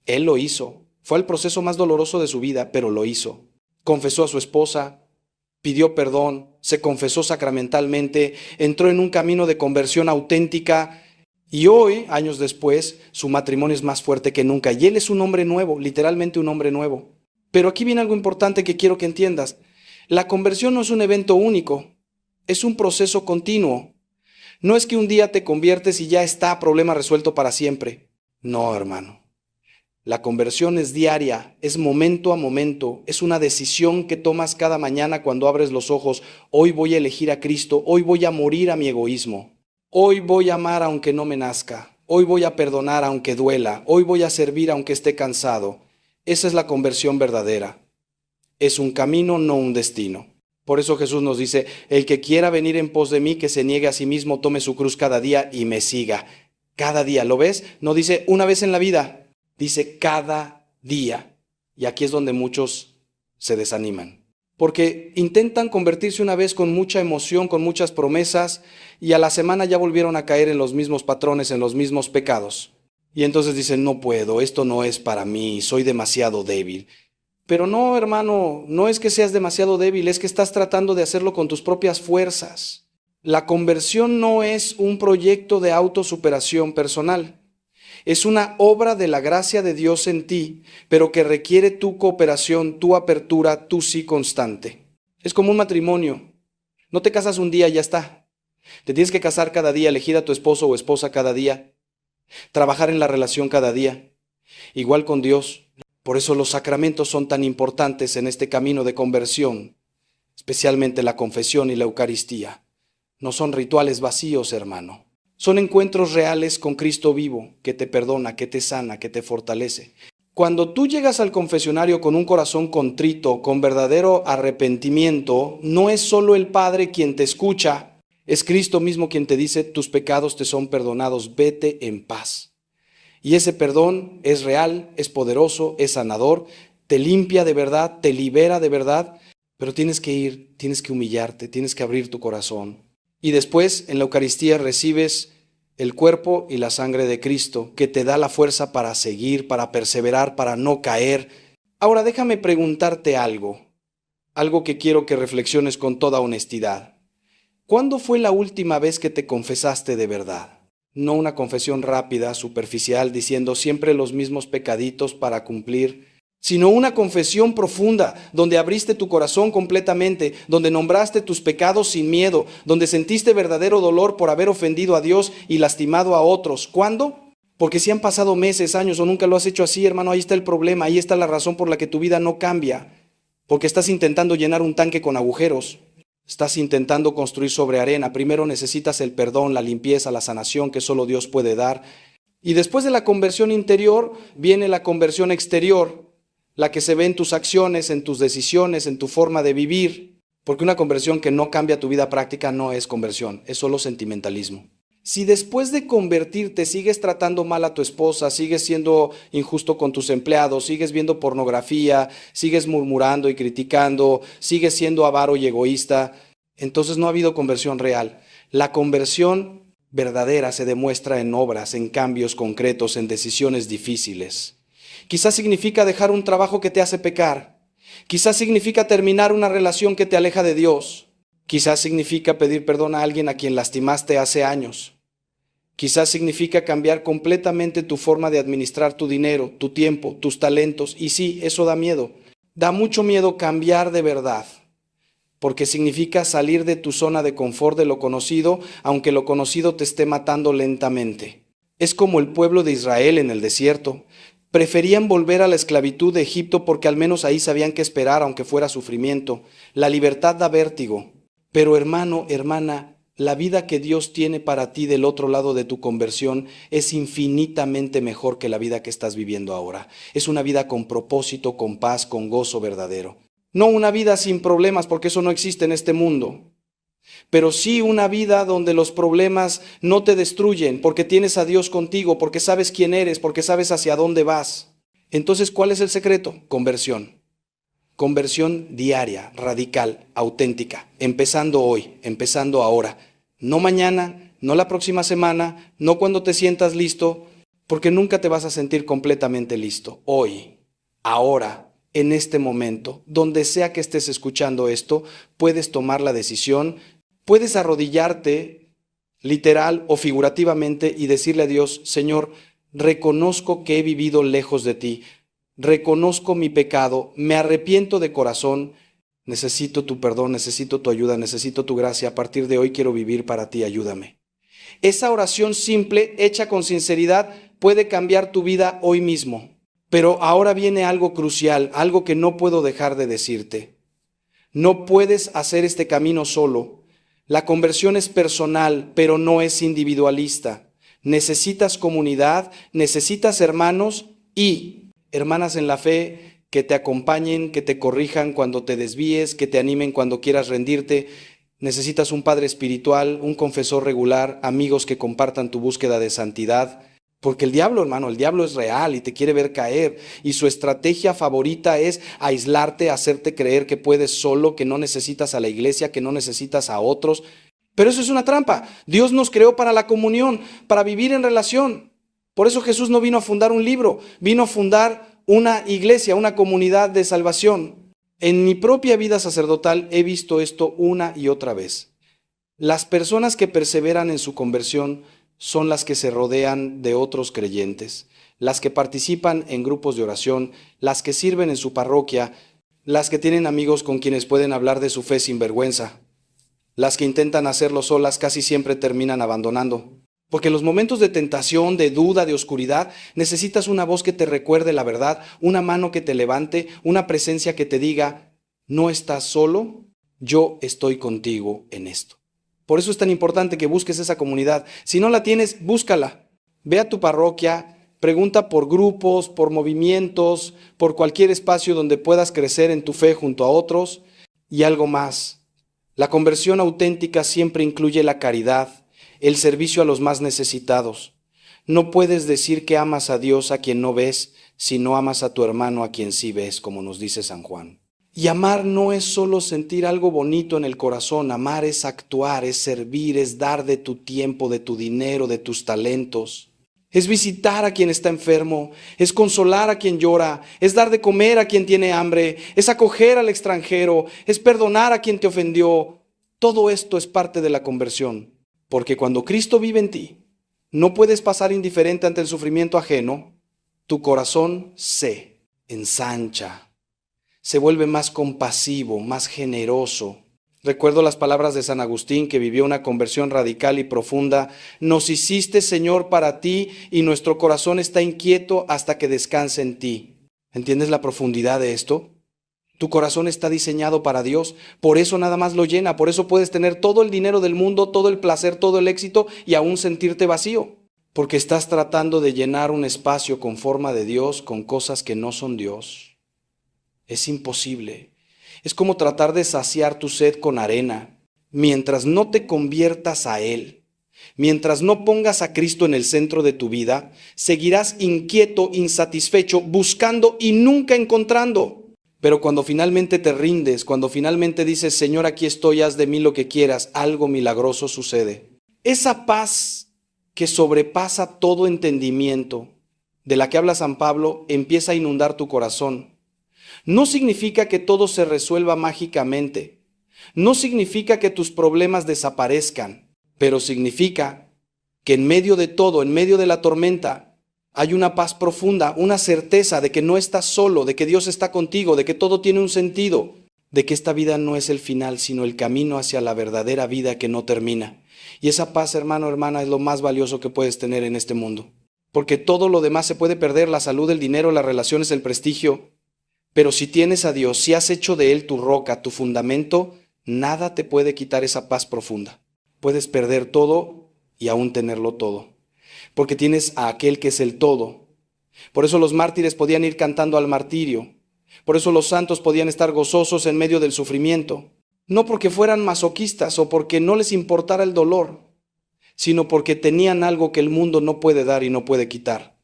A: Él lo hizo. Fue el proceso más doloroso de su vida, pero lo hizo. Confesó a su esposa, pidió perdón, se confesó sacramentalmente, entró en un camino de conversión auténtica y hoy, años después, su matrimonio es más fuerte que nunca y él es un hombre nuevo, literalmente un hombre nuevo. Pero aquí viene algo importante que quiero que entiendas. La conversión no es un evento único, es un proceso continuo. No es que un día te conviertes y ya está, problema resuelto para siempre. No, hermano. La conversión es diaria, es momento a momento, es una decisión que tomas cada mañana cuando abres los ojos. Hoy voy a elegir a Cristo, hoy voy a morir a mi egoísmo, hoy voy a amar aunque no me nazca, hoy voy a perdonar aunque duela, hoy voy a servir aunque esté cansado. Esa es la conversión verdadera. Es un camino, no un destino. Por eso Jesús nos dice, el que quiera venir en pos de mí, que se niegue a sí mismo, tome su cruz cada día y me siga. Cada día, ¿lo ves? No dice una vez en la vida, dice cada día. Y aquí es donde muchos se desaniman. Porque intentan convertirse una vez con mucha emoción, con muchas promesas, y a la semana ya volvieron a caer en los mismos patrones, en los mismos pecados. Y entonces dicen, no puedo, esto no es para mí, soy demasiado débil. Pero no, hermano, no es que seas demasiado débil, es que estás tratando de hacerlo con tus propias fuerzas. La conversión no es un proyecto de autosuperación personal. Es una obra de la gracia de Dios en ti, pero que requiere tu cooperación, tu apertura, tu sí constante. Es como un matrimonio. No te casas un día y ya está. Te tienes que casar cada día, elegir a tu esposo o esposa cada día, trabajar en la relación cada día. Igual con Dios. Por eso los sacramentos son tan importantes en este camino de conversión, especialmente la confesión y la Eucaristía. No son rituales vacíos, hermano. Son encuentros reales con Cristo vivo, que te perdona, que te sana, que te fortalece. Cuando tú llegas al confesionario con un corazón contrito, con verdadero arrepentimiento, no es solo el Padre quien te escucha, es Cristo mismo quien te dice, tus pecados te son perdonados, vete en paz. Y ese perdón es real, es poderoso, es sanador, te limpia de verdad, te libera de verdad, pero tienes que ir, tienes que humillarte, tienes que abrir tu corazón. Y después en la Eucaristía recibes el cuerpo y la sangre de Cristo, que te da la fuerza para seguir, para perseverar, para no caer. Ahora déjame preguntarte algo que quiero que reflexiones con toda honestidad. ¿Cuándo fue la última vez que te confesaste de verdad? No una confesión rápida, superficial, diciendo siempre los mismos pecaditos para cumplir, sino una confesión profunda, donde abriste tu corazón completamente, donde nombraste tus pecados sin miedo, donde sentiste verdadero dolor por haber ofendido a Dios y lastimado a otros. ¿Cuándo? Porque si han pasado meses, años o nunca lo has hecho así, hermano, ahí está el problema, ahí está la razón por la que tu vida no cambia. Porque estás intentando llenar un tanque con agujeros. Estás intentando construir sobre arena. Primero necesitas el perdón, la limpieza, la sanación que solo Dios puede dar. Y después de la conversión interior, viene la conversión exterior, la que se ve en tus acciones, en tus decisiones, en tu forma de vivir. Porque una conversión que no cambia tu vida práctica no es conversión, es solo sentimentalismo. Si después de convertirte sigues tratando mal a tu esposa, sigues siendo injusto con tus empleados, sigues viendo pornografía, sigues murmurando y criticando, sigues siendo avaro y egoísta, entonces no ha habido conversión real. La conversión verdadera se demuestra en obras, en cambios concretos, en decisiones difíciles. Quizás significa dejar un trabajo que te hace pecar. Quizás significa terminar una relación que te aleja de Dios. Quizás significa pedir perdón a alguien a quien lastimaste hace años. Quizás significa cambiar completamente tu forma de administrar tu dinero, tu tiempo, tus talentos. Y sí, eso da miedo. Da mucho miedo cambiar de verdad, porque significa salir de tu zona de confort de lo conocido, aunque lo conocido te esté matando lentamente. Es como el pueblo de Israel en el desierto. Preferían volver a la esclavitud de Egipto porque al menos ahí sabían qué esperar, aunque fuera sufrimiento. La libertad da vértigo. Pero hermano, hermana, la vida que Dios tiene para ti del otro lado de tu conversión es infinitamente mejor que la vida que estás viviendo ahora. Es una vida con propósito, con paz, con gozo verdadero. No una vida sin problemas, porque eso no existe en este mundo. Pero sí una vida donde los problemas no te destruyen, porque tienes a Dios contigo, porque sabes quién eres, porque sabes hacia dónde vas. Entonces, ¿cuál es el secreto? Conversión. Conversión diaria, radical, auténtica, empezando hoy, empezando ahora. No mañana, no la próxima semana, no cuando te sientas listo, porque nunca te vas a sentir completamente listo. Hoy, ahora, en este momento, donde sea que estés escuchando esto, puedes tomar la decisión, puedes arrodillarte, literal o figurativamente, y decirle a Dios, Señor, reconozco que he vivido lejos de ti. Reconozco mi pecado, me arrepiento de corazón, necesito tu perdón, necesito tu ayuda, necesito tu gracia, a partir de hoy quiero vivir para ti, ayúdame. Esa oración simple, hecha con sinceridad, puede cambiar tu vida hoy mismo. Pero ahora viene algo crucial, algo que no puedo dejar de decirte. No puedes hacer este camino solo. La conversión es personal, pero no es individualista. Necesitas comunidad, necesitas hermanos y hermanas en la fe que te acompañen, que te corrijan cuando te desvíes, que te animen cuando quieras rendirte, Necesitas un padre espiritual, un confesor regular, amigos que compartan tu búsqueda de santidad. Porque el diablo, hermano, el diablo es real y te quiere ver caer. Y su estrategia favorita es aislarte, hacerte creer que puedes solo, que no necesitas a la iglesia, que no necesitas a otros. Pero eso es una trampa. Dios nos creó para la comunión, para vivir en relación. Por eso Jesús no vino a fundar un libro, vino a fundar una iglesia, una comunidad de salvación. En mi propia vida sacerdotal he visto esto una y otra vez. Las personas que perseveran en su conversión son las que se rodean de otros creyentes, las que participan en grupos de oración, las que sirven en su parroquia, las que tienen amigos con quienes pueden hablar de su fe sin vergüenza. Las que intentan hacerlo solas casi siempre terminan abandonando. Porque en los momentos de tentación, de duda, de oscuridad, necesitas una voz que te recuerde la verdad, una mano que te levante, una presencia que te diga, no estás solo, yo estoy contigo en esto. Por eso es tan importante que busques esa comunidad. Si no la tienes, búscala. Ve a tu parroquia, pregunta por grupos, por movimientos, por cualquier espacio donde puedas crecer en tu fe junto a otros. Y algo más. La conversión auténtica siempre incluye la caridad, el servicio a los más necesitados. No puedes decir que amas a Dios a quien no ves, si no amas a tu hermano a quien sí ves, como nos dice San Juan. Y amar no es solo sentir algo bonito en el corazón, amar es actuar, es servir, es dar de tu tiempo, de tu dinero, de tus talentos. Es visitar a quien está enfermo, es consolar a quien llora, es dar de comer a quien tiene hambre, es acoger al extranjero, es perdonar a quien te ofendió. Todo esto es parte de la conversión, porque cuando Cristo vive en ti, no puedes pasar indiferente ante el sufrimiento ajeno, tu corazón se ensancha. Se vuelve más compasivo, más generoso. Recuerdo las palabras de San Agustín, que vivió una conversión radical y profunda. Nos hiciste, Señor, para ti, y nuestro corazón está inquieto hasta que descanse en ti. ¿Entiendes la profundidad de esto? Tu corazón está diseñado para Dios, por eso nada más lo llena, por eso puedes tener todo el dinero del mundo, todo el placer, todo el éxito y aún sentirte vacío. Porque estás tratando de llenar un espacio con forma de Dios con cosas que no son Dios. Es imposible. Es como tratar de saciar tu sed con arena. Mientras no te conviertas a Él, mientras no pongas a Cristo en el centro de tu vida, seguirás inquieto, insatisfecho, buscando y nunca encontrando. Pero cuando finalmente te rindes, cuando finalmente dices, Señor, aquí estoy, haz de mí lo que quieras, algo milagroso sucede. Esa paz que sobrepasa todo entendimiento, de la que habla San Pablo, empieza a inundar tu corazón. No significa que todo se resuelva mágicamente. No significa que tus problemas desaparezcan, pero significa que en medio de todo, en medio de la tormenta, hay una paz profunda, una certeza de que no estás solo, de que Dios está contigo, de que todo tiene un sentido, de que esta vida no es el final, sino el camino hacia la verdadera vida que no termina. Y esa paz, hermano, hermana, es lo más valioso que puedes tener en este mundo. Porque todo lo demás se puede perder, la salud, el dinero, las relaciones, el prestigio. Pero si tienes a Dios, si has hecho de Él tu roca, tu fundamento, nada te puede quitar esa paz profunda. Puedes perder todo y aún tenerlo todo. Porque tienes a aquel que es el todo. Por eso los mártires podían ir cantando al martirio. Por eso los santos podían estar gozosos en medio del sufrimiento. No porque fueran masoquistas o porque no les importara el dolor, sino porque tenían algo que el mundo no puede dar y no puede quitar: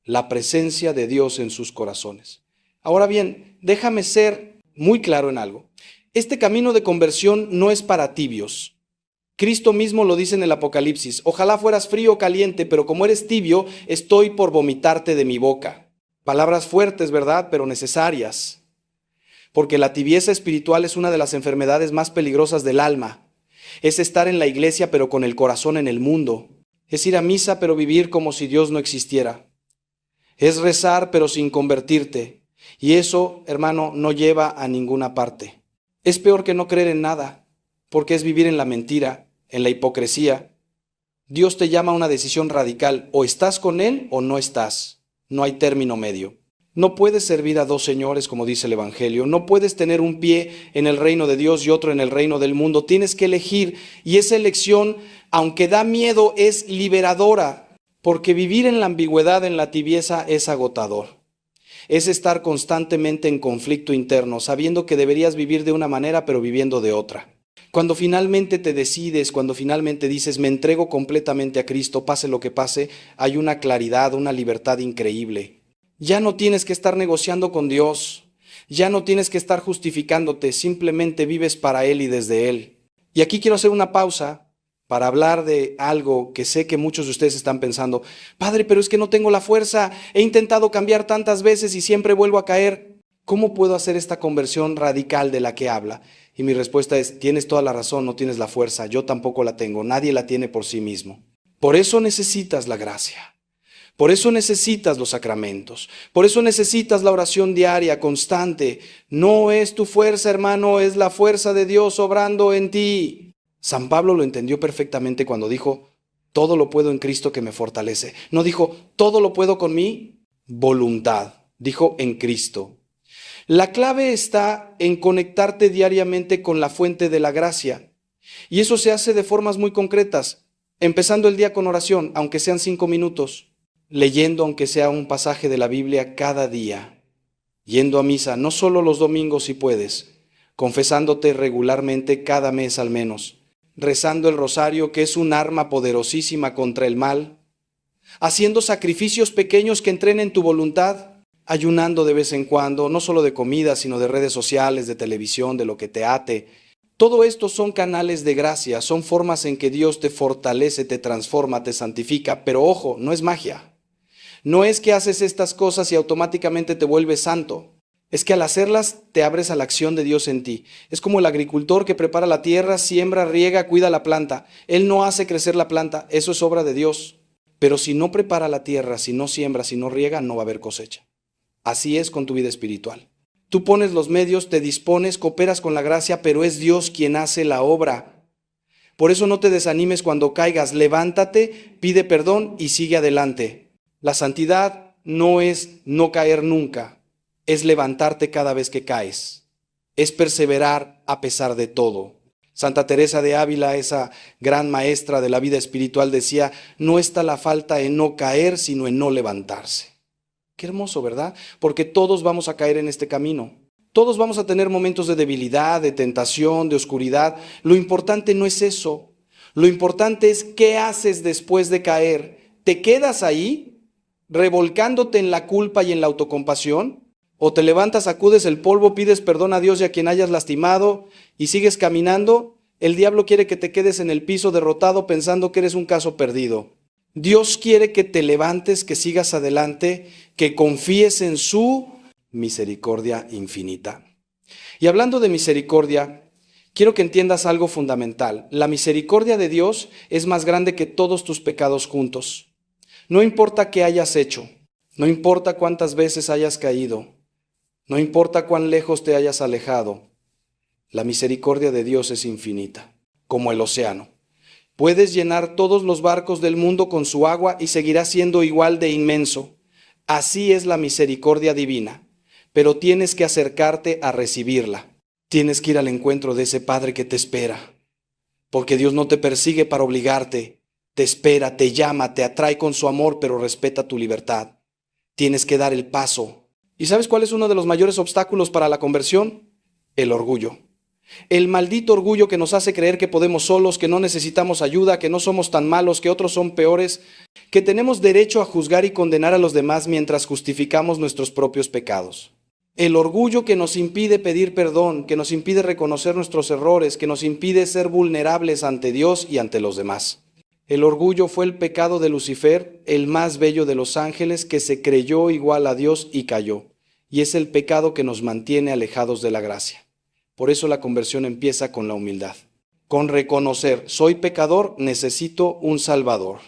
A: la presencia de Dios en sus corazones. Ahora bien, déjame ser muy claro en algo. Este camino de conversión no es para tibios. Cristo mismo lo dice en el Apocalipsis: ojalá fueras frío o caliente, pero como eres tibio, estoy por vomitarte de mi boca. Palabras fuertes, ¿verdad? Pero necesarias. Porque la tibieza espiritual es una de las enfermedades más peligrosas del alma. Es estar en la iglesia pero con el corazón en el mundo. Es ir a misa pero vivir como si Dios no existiera. Es rezar pero sin convertirte. Y eso, hermano, no lleva a ninguna parte. Es peor que no creer en nada, porque es vivir en la mentira, en la hipocresía. Dios te llama a una decisión radical: o estás con Él o no estás. No hay término medio. No puedes servir a dos señores, como dice el Evangelio. No puedes tener un pie en el reino de Dios y otro en el reino del mundo. Tienes que elegir, y esa elección, aunque da miedo, es liberadora, porque vivir en la ambigüedad, en la tibieza, es agotador. Es estar constantemente en conflicto interno, sabiendo que deberías vivir de una manera pero viviendo de otra. Cuando finalmente te decides, cuando finalmente dices, me entrego completamente a Cristo, pase lo que pase, hay una claridad, una libertad increíble. Ya no tienes que estar negociando con Dios, ya no tienes que estar justificándote, simplemente vives para Él y desde Él. Y aquí quiero hacer una pausa para hablar de algo que sé que muchos de ustedes están pensando. Padre, pero es que no tengo la fuerza, he intentado cambiar tantas veces y siempre vuelvo a caer. ¿Cómo puedo hacer esta conversión radical de la que habla? Y mi respuesta es, tienes toda la razón, no tienes la fuerza, yo tampoco la tengo, nadie la tiene por sí mismo. Por eso necesitas la gracia, por eso necesitas los sacramentos, por eso necesitas la oración diaria, constante. No es tu fuerza, hermano, es la fuerza de Dios obrando en ti. San Pablo lo entendió perfectamente cuando dijo, todo lo puedo en Cristo que me fortalece. No dijo, todo lo puedo con mi voluntad, dijo en Cristo. La clave está en conectarte diariamente con la fuente de la gracia. Y eso se hace de formas muy concretas, empezando el día con oración, aunque sean 5 minutos, leyendo aunque sea un pasaje de la Biblia cada día, yendo a misa, no solo los domingos si puedes, confesándote regularmente cada mes al menos, rezando el rosario que es un arma poderosísima contra el mal, haciendo sacrificios pequeños que entrenen tu voluntad, ayunando de vez en cuando, no solo de comida, sino de redes sociales, de televisión, de lo que te ate. Todo esto son canales de gracia, son formas en que Dios te fortalece, te transforma, te santifica. Pero ojo, no es magia. No es que haces estas cosas y automáticamente te vuelves santo. Es que al hacerlas te abres a la acción de Dios en ti. Es como el agricultor que prepara la tierra, siembra, riega, cuida la planta. Él no hace crecer la planta, eso es obra de Dios. Pero si no prepara la tierra, si no siembra, si no riega, no va a haber cosecha. Así es con tu vida espiritual. Tú pones los medios, te dispones, cooperas con la gracia, pero es Dios quien hace la obra. Por eso no te desanimes cuando caigas, levántate, pide perdón y sigue adelante. La santidad no es no caer nunca, es levantarte cada vez que caes, es perseverar a pesar de todo. Santa Teresa de Ávila, esa gran maestra de la vida espiritual, decía, no está la falta en no caer, sino en no levantarse. Qué hermoso, ¿verdad? Porque todos vamos a caer en este camino. Todos vamos a tener momentos de debilidad, de tentación, de oscuridad. Lo importante no es eso. Lo importante es qué haces después de caer. ¿Te quedas ahí, revolcándote en la culpa y en la autocompasión? ¿O te levantas, sacudes el polvo, pides perdón a Dios y a quien hayas lastimado y sigues caminando? El diablo quiere que te quedes en el piso derrotado pensando que eres un caso perdido. Dios quiere que te levantes, que sigas adelante, que confíes en su misericordia infinita. Y hablando de misericordia, quiero que entiendas algo fundamental. La misericordia de Dios es más grande que todos tus pecados juntos. No importa qué hayas hecho, no importa cuántas veces hayas caído, no importa cuán lejos te hayas alejado, la misericordia de Dios es infinita, como el océano. Puedes llenar todos los barcos del mundo con su agua y seguirá siendo igual de inmenso. Así es la misericordia divina, pero tienes que acercarte a recibirla. Tienes que ir al encuentro de ese Padre que te espera, porque Dios no te persigue para obligarte, te espera, te llama, te atrae con su amor, pero respeta tu libertad. Tienes que dar el paso. ¿Y sabes cuál es uno de los mayores obstáculos para la conversión? El orgullo. El maldito orgullo que nos hace creer que podemos solos, que no necesitamos ayuda, que no somos tan malos, que otros son peores, que tenemos derecho a juzgar y condenar a los demás mientras justificamos nuestros propios pecados. El orgullo que nos impide pedir perdón, que nos impide reconocer nuestros errores, que nos impide ser vulnerables ante Dios y ante los demás. El orgullo fue el pecado de Lucifer, el más bello de los ángeles, que se creyó igual a Dios y cayó. Y es el pecado que nos mantiene alejados de la gracia. Por eso la conversión empieza con la humildad, con reconocer, soy pecador, necesito un Salvador.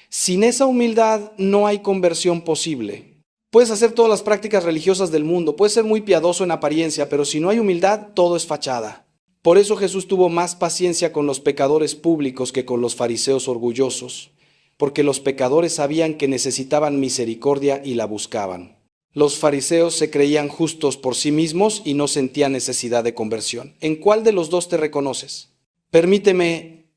A: Sin esa humildad no hay conversión posible. Puedes hacer todas las prácticas religiosas del mundo, puedes ser muy piadoso en apariencia, pero si no hay humildad, todo es fachada. Por eso Jesús tuvo más paciencia con los pecadores públicos que con los fariseos orgullosos, porque los pecadores sabían que necesitaban misericordia y la buscaban. Los fariseos se creían justos por sí mismos y no sentían necesidad de conversión. ¿En cuál de los dos te reconoces? Permíteme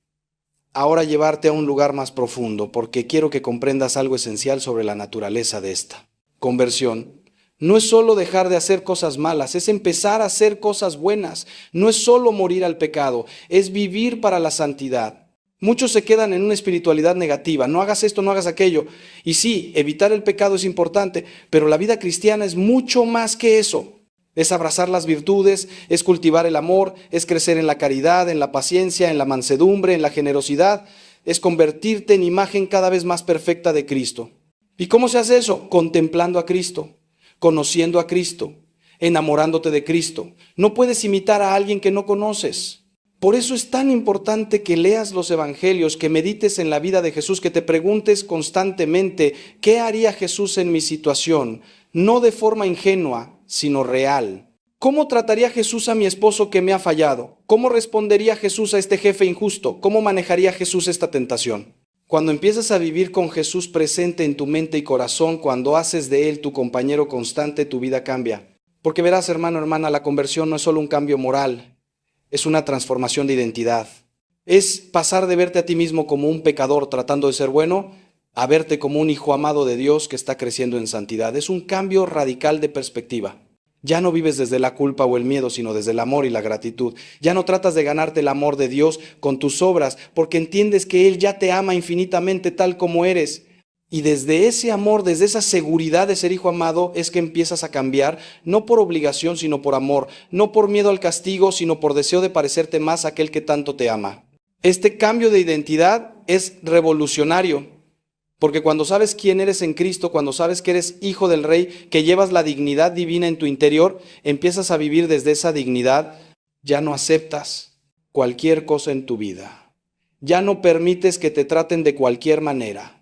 A: ahora llevarte a un lugar más profundo, porque quiero que comprendas algo esencial sobre la naturaleza de esta conversión. No es solo dejar de hacer cosas malas, es empezar a hacer cosas buenas. No es solo morir al pecado, es vivir para la santidad. Muchos se quedan en una espiritualidad negativa, no hagas esto, no hagas aquello. Y sí, evitar el pecado es importante, pero la vida cristiana es mucho más que eso. Es abrazar las virtudes, es cultivar el amor, es crecer en la caridad, en la paciencia, en la mansedumbre, en la generosidad, es convertirte en imagen cada vez más perfecta de Cristo. ¿Y cómo se hace eso? Contemplando a Cristo, conociendo a Cristo, enamorándote de Cristo. No puedes imitar a alguien que no conoces. Por eso es tan importante que leas los evangelios, que medites en la vida de Jesús, que te preguntes constantemente, ¿qué haría Jesús en mi situación? No de forma ingenua, sino real. ¿Cómo trataría Jesús a mi esposo que me ha fallado? ¿Cómo respondería Jesús a este jefe injusto? ¿Cómo manejaría Jesús esta tentación? Cuando empiezas a vivir con Jesús presente en tu mente y corazón, cuando haces de Él tu compañero constante, tu vida cambia. Porque verás, hermano, hermana, la conversión no es solo un cambio moral, es una transformación de identidad. Es pasar de verte a ti mismo como un pecador tratando de ser bueno, a verte como un hijo amado de Dios que está creciendo en santidad. Es un cambio radical de perspectiva. Ya no vives desde la culpa o el miedo, sino desde el amor y la gratitud. Ya no tratas de ganarte el amor de Dios con tus obras, porque entiendes que Él ya te ama infinitamente tal como eres. Y desde ese amor, desde esa seguridad de ser hijo amado, es que empiezas a cambiar, no por obligación, sino por amor, no por miedo al castigo, sino por deseo de parecerte más a aquel que tanto te ama. Este cambio de identidad es revolucionario, porque cuando sabes quién eres en Cristo, cuando sabes que eres hijo del Rey, que llevas la dignidad divina en tu interior, empiezas a vivir desde esa dignidad, ya no aceptas cualquier cosa en tu vida, ya no permites que te traten de cualquier manera.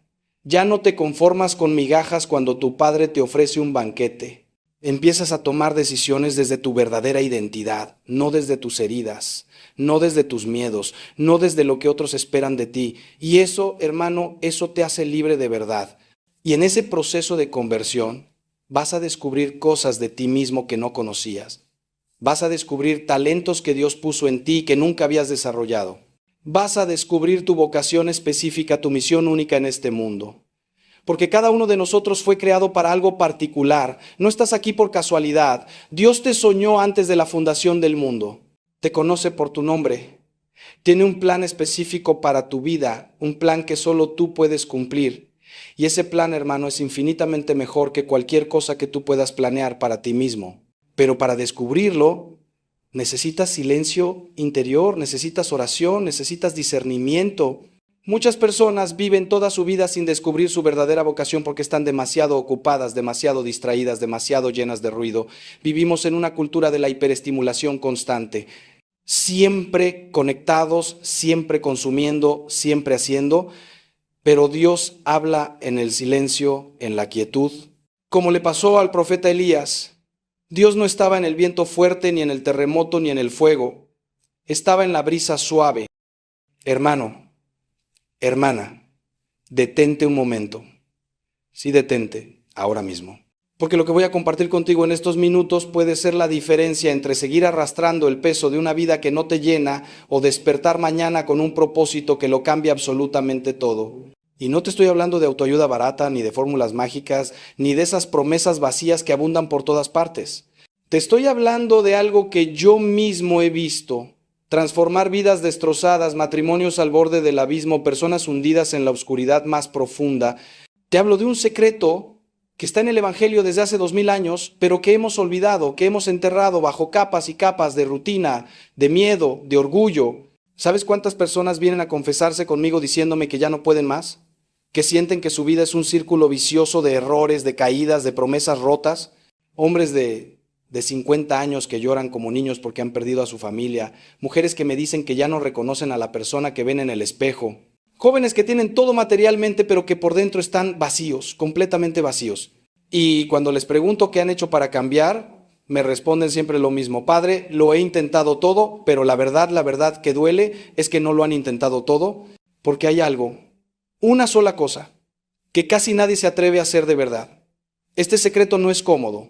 A: Ya no te conformas con migajas cuando tu padre te ofrece un banquete. Empiezas a tomar decisiones desde tu verdadera identidad, no desde tus heridas, no desde tus miedos, no desde lo que otros esperan de ti. Y eso, hermano, eso te hace libre de verdad. Y en ese proceso de conversión vas a descubrir cosas de ti mismo que no conocías. Vas a descubrir talentos que Dios puso en ti que nunca habías desarrollado. Vas a descubrir tu vocación específica, tu misión única en este mundo. Porque cada uno de nosotros fue creado para algo particular. No estás aquí por casualidad. Dios te soñó antes de la fundación del mundo. Te conoce por tu nombre. Tiene un plan específico para tu vida, un plan que solo tú puedes cumplir. Y ese plan, hermano, es infinitamente mejor que cualquier cosa que tú puedas planear para ti mismo. Pero para descubrirlo, necesitas silencio interior, necesitas oración, necesitas discernimiento. Muchas personas viven toda su vida sin descubrir su verdadera vocación porque están demasiado ocupadas, demasiado distraídas, demasiado llenas de ruido. Vivimos en una cultura de la hiperestimulación constante, siempre conectados, siempre consumiendo, siempre haciendo, pero Dios habla en el silencio, en la quietud. Como le pasó al profeta Elías, Dios no estaba en el viento fuerte, ni en el terremoto, ni en el fuego. Estaba en la brisa suave. Hermano, hermana, detente un momento. Sí, detente, ahora mismo. Porque lo que voy a compartir contigo en estos minutos puede ser la diferencia entre seguir arrastrando el peso de una vida que no te llena o despertar mañana con un propósito que lo cambia absolutamente todo. Y no te estoy hablando de autoayuda barata, ni de fórmulas mágicas, ni de esas promesas vacías que abundan por todas partes. Te estoy hablando de algo que yo mismo he visto. Transformar vidas destrozadas, matrimonios al borde del abismo, personas hundidas en la oscuridad más profunda. Te hablo de un secreto que está en el Evangelio desde hace 2000 años, pero que hemos olvidado, que hemos enterrado bajo capas y capas de rutina, de miedo, de orgullo. ¿Sabes cuántas personas vienen a confesarse conmigo diciéndome que ya no pueden más? Que sienten que su vida es un círculo vicioso de errores, de caídas, de promesas rotas. Hombres de 50 años que lloran como niños porque han perdido a su familia. Mujeres que me dicen que ya no reconocen a la persona que ven en el espejo. Jóvenes que tienen todo materialmente, pero que por dentro están vacíos, completamente vacíos. Y cuando les pregunto qué han hecho para cambiar, me responden siempre lo mismo. Padre, lo he intentado todo, pero la verdad que duele es que no lo han intentado todo, porque hay algo, una sola cosa, que casi nadie se atreve a hacer de verdad. Este secreto no es cómodo,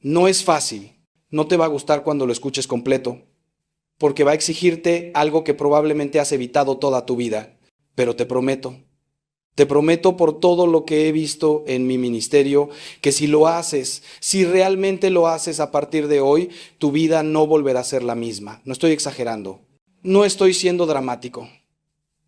A: no es fácil, no te va a gustar cuando lo escuches completo, porque va a exigirte algo que probablemente has evitado toda tu vida, pero te prometo Te prometo por todo lo que he visto en mi ministerio, que si lo haces, si realmente lo haces a partir de hoy, tu vida no volverá a ser la misma. No estoy exagerando. No estoy siendo dramático.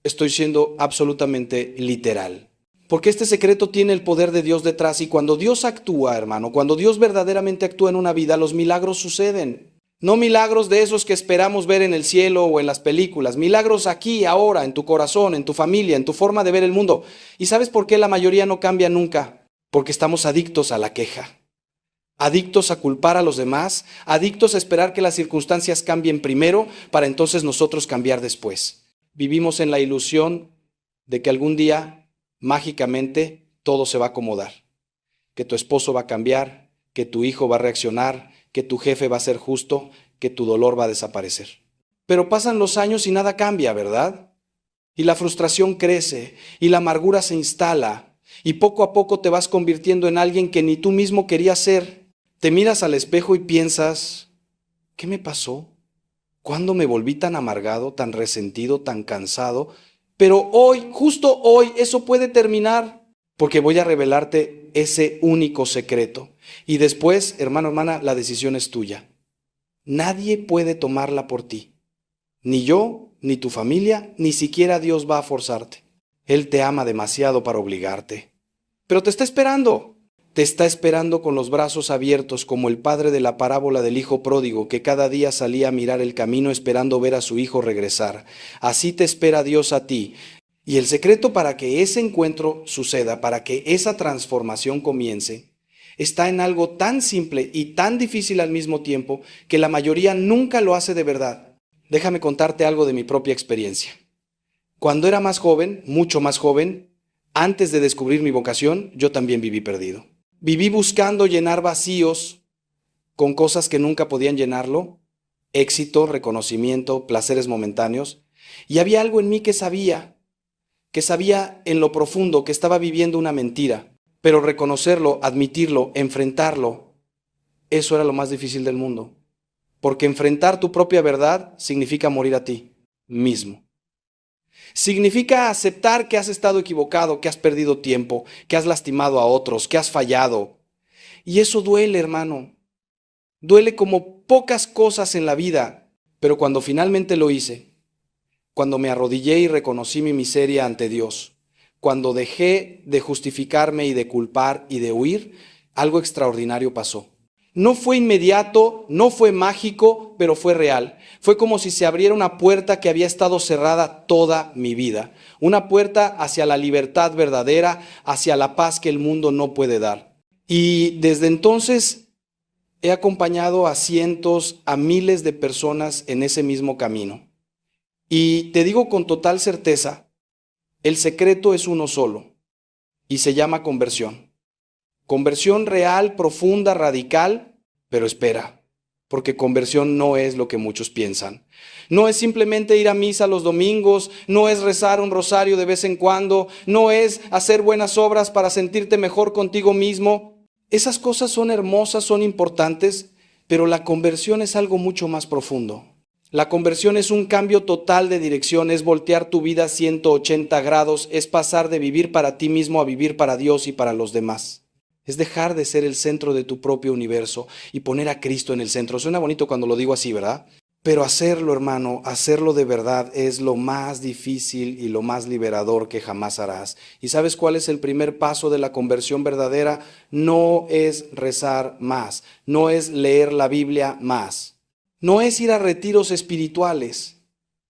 A: Estoy siendo absolutamente literal. Porque este secreto tiene el poder de Dios detrás y cuando Dios actúa, hermano, cuando Dios verdaderamente actúa en una vida, los milagros suceden. No milagros de esos que esperamos ver en el cielo o en las películas, milagros aquí, ahora, en tu corazón, en tu familia, en tu forma de ver el mundo. ¿Y sabes por qué la mayoría no cambia nunca? Porque estamos adictos a la queja, adictos a culpar a los demás, adictos a esperar que las circunstancias cambien primero para entonces nosotros cambiar después. Vivimos en la ilusión de que algún día, mágicamente, todo se va a acomodar, que tu esposo va a cambiar, que tu hijo va a reaccionar, que tu jefe va a ser justo, que tu dolor va a desaparecer. Pero pasan los años y nada cambia, ¿verdad? Y la frustración crece, y la amargura se instala, y poco a poco te vas convirtiendo en alguien que ni tú mismo querías ser. Te miras al espejo y piensas, ¿qué me pasó? ¿Cuándo me volví tan amargado, tan resentido, tan cansado? Pero hoy, justo hoy, eso puede terminar, porque voy a revelarte ese único secreto. Y después, hermano, hermana, la decisión es tuya. Nadie puede tomarla por ti. Ni yo, ni tu familia, ni siquiera Dios va a forzarte. Él te ama demasiado para obligarte. Pero te está esperando. Te está esperando con los brazos abiertos como el padre de la parábola del hijo pródigo que cada día salía a mirar el camino esperando ver a su hijo regresar. Así te espera Dios a ti. Y el secreto para que ese encuentro suceda, para que esa transformación comience, está en algo tan simple y tan difícil al mismo tiempo que la mayoría nunca lo hace de verdad. Déjame contarte algo de mi propia experiencia. Cuando era más joven, mucho más joven, antes de descubrir mi vocación, yo también viví perdido. Viví buscando llenar vacíos con cosas que nunca podían llenarlo, éxito, reconocimiento, placeres momentáneos, y había algo en mí que sabía en lo profundo que estaba viviendo una mentira. Pero reconocerlo, admitirlo, enfrentarlo, eso era lo más difícil del mundo. Porque enfrentar tu propia verdad significa morir a ti mismo. Significa aceptar que has estado equivocado, que has perdido tiempo, que has lastimado a otros, que has fallado. Y eso duele, hermano. Duele como pocas cosas en la vida. Pero cuando finalmente lo hice, cuando me arrodillé y reconocí mi miseria ante Dios, cuando dejé de justificarme y de culpar y de huir, algo extraordinario pasó. No fue inmediato, no fue mágico, pero fue real. Fue como si se abriera una puerta que había estado cerrada toda mi vida. Una puerta hacia la libertad verdadera, hacia la paz que el mundo no puede dar. Y desde entonces he acompañado a cientos, a miles de personas en ese mismo camino. Y te digo con total certeza, el secreto es uno solo y se llama conversión. Conversión real, profunda, radical, pero espera, porque conversión no es lo que muchos piensan. No es simplemente ir a misa los domingos, no es rezar un rosario de vez en cuando, no es hacer buenas obras para sentirte mejor contigo mismo. Esas cosas son hermosas, son importantes, pero la conversión es algo mucho más profundo. La conversión es un cambio total de dirección, es voltear tu vida 180 grados, es pasar de vivir para ti mismo a vivir para Dios y para los demás. Es dejar de ser el centro de tu propio universo y poner a Cristo en el centro. Suena bonito cuando lo digo así, ¿verdad? Pero hacerlo, hermano, hacerlo de verdad es lo más difícil y lo más liberador que jamás harás. ¿Y sabes cuál es el primer paso de la conversión verdadera? No es rezar más, no es leer la Biblia más. No es ir a retiros espirituales.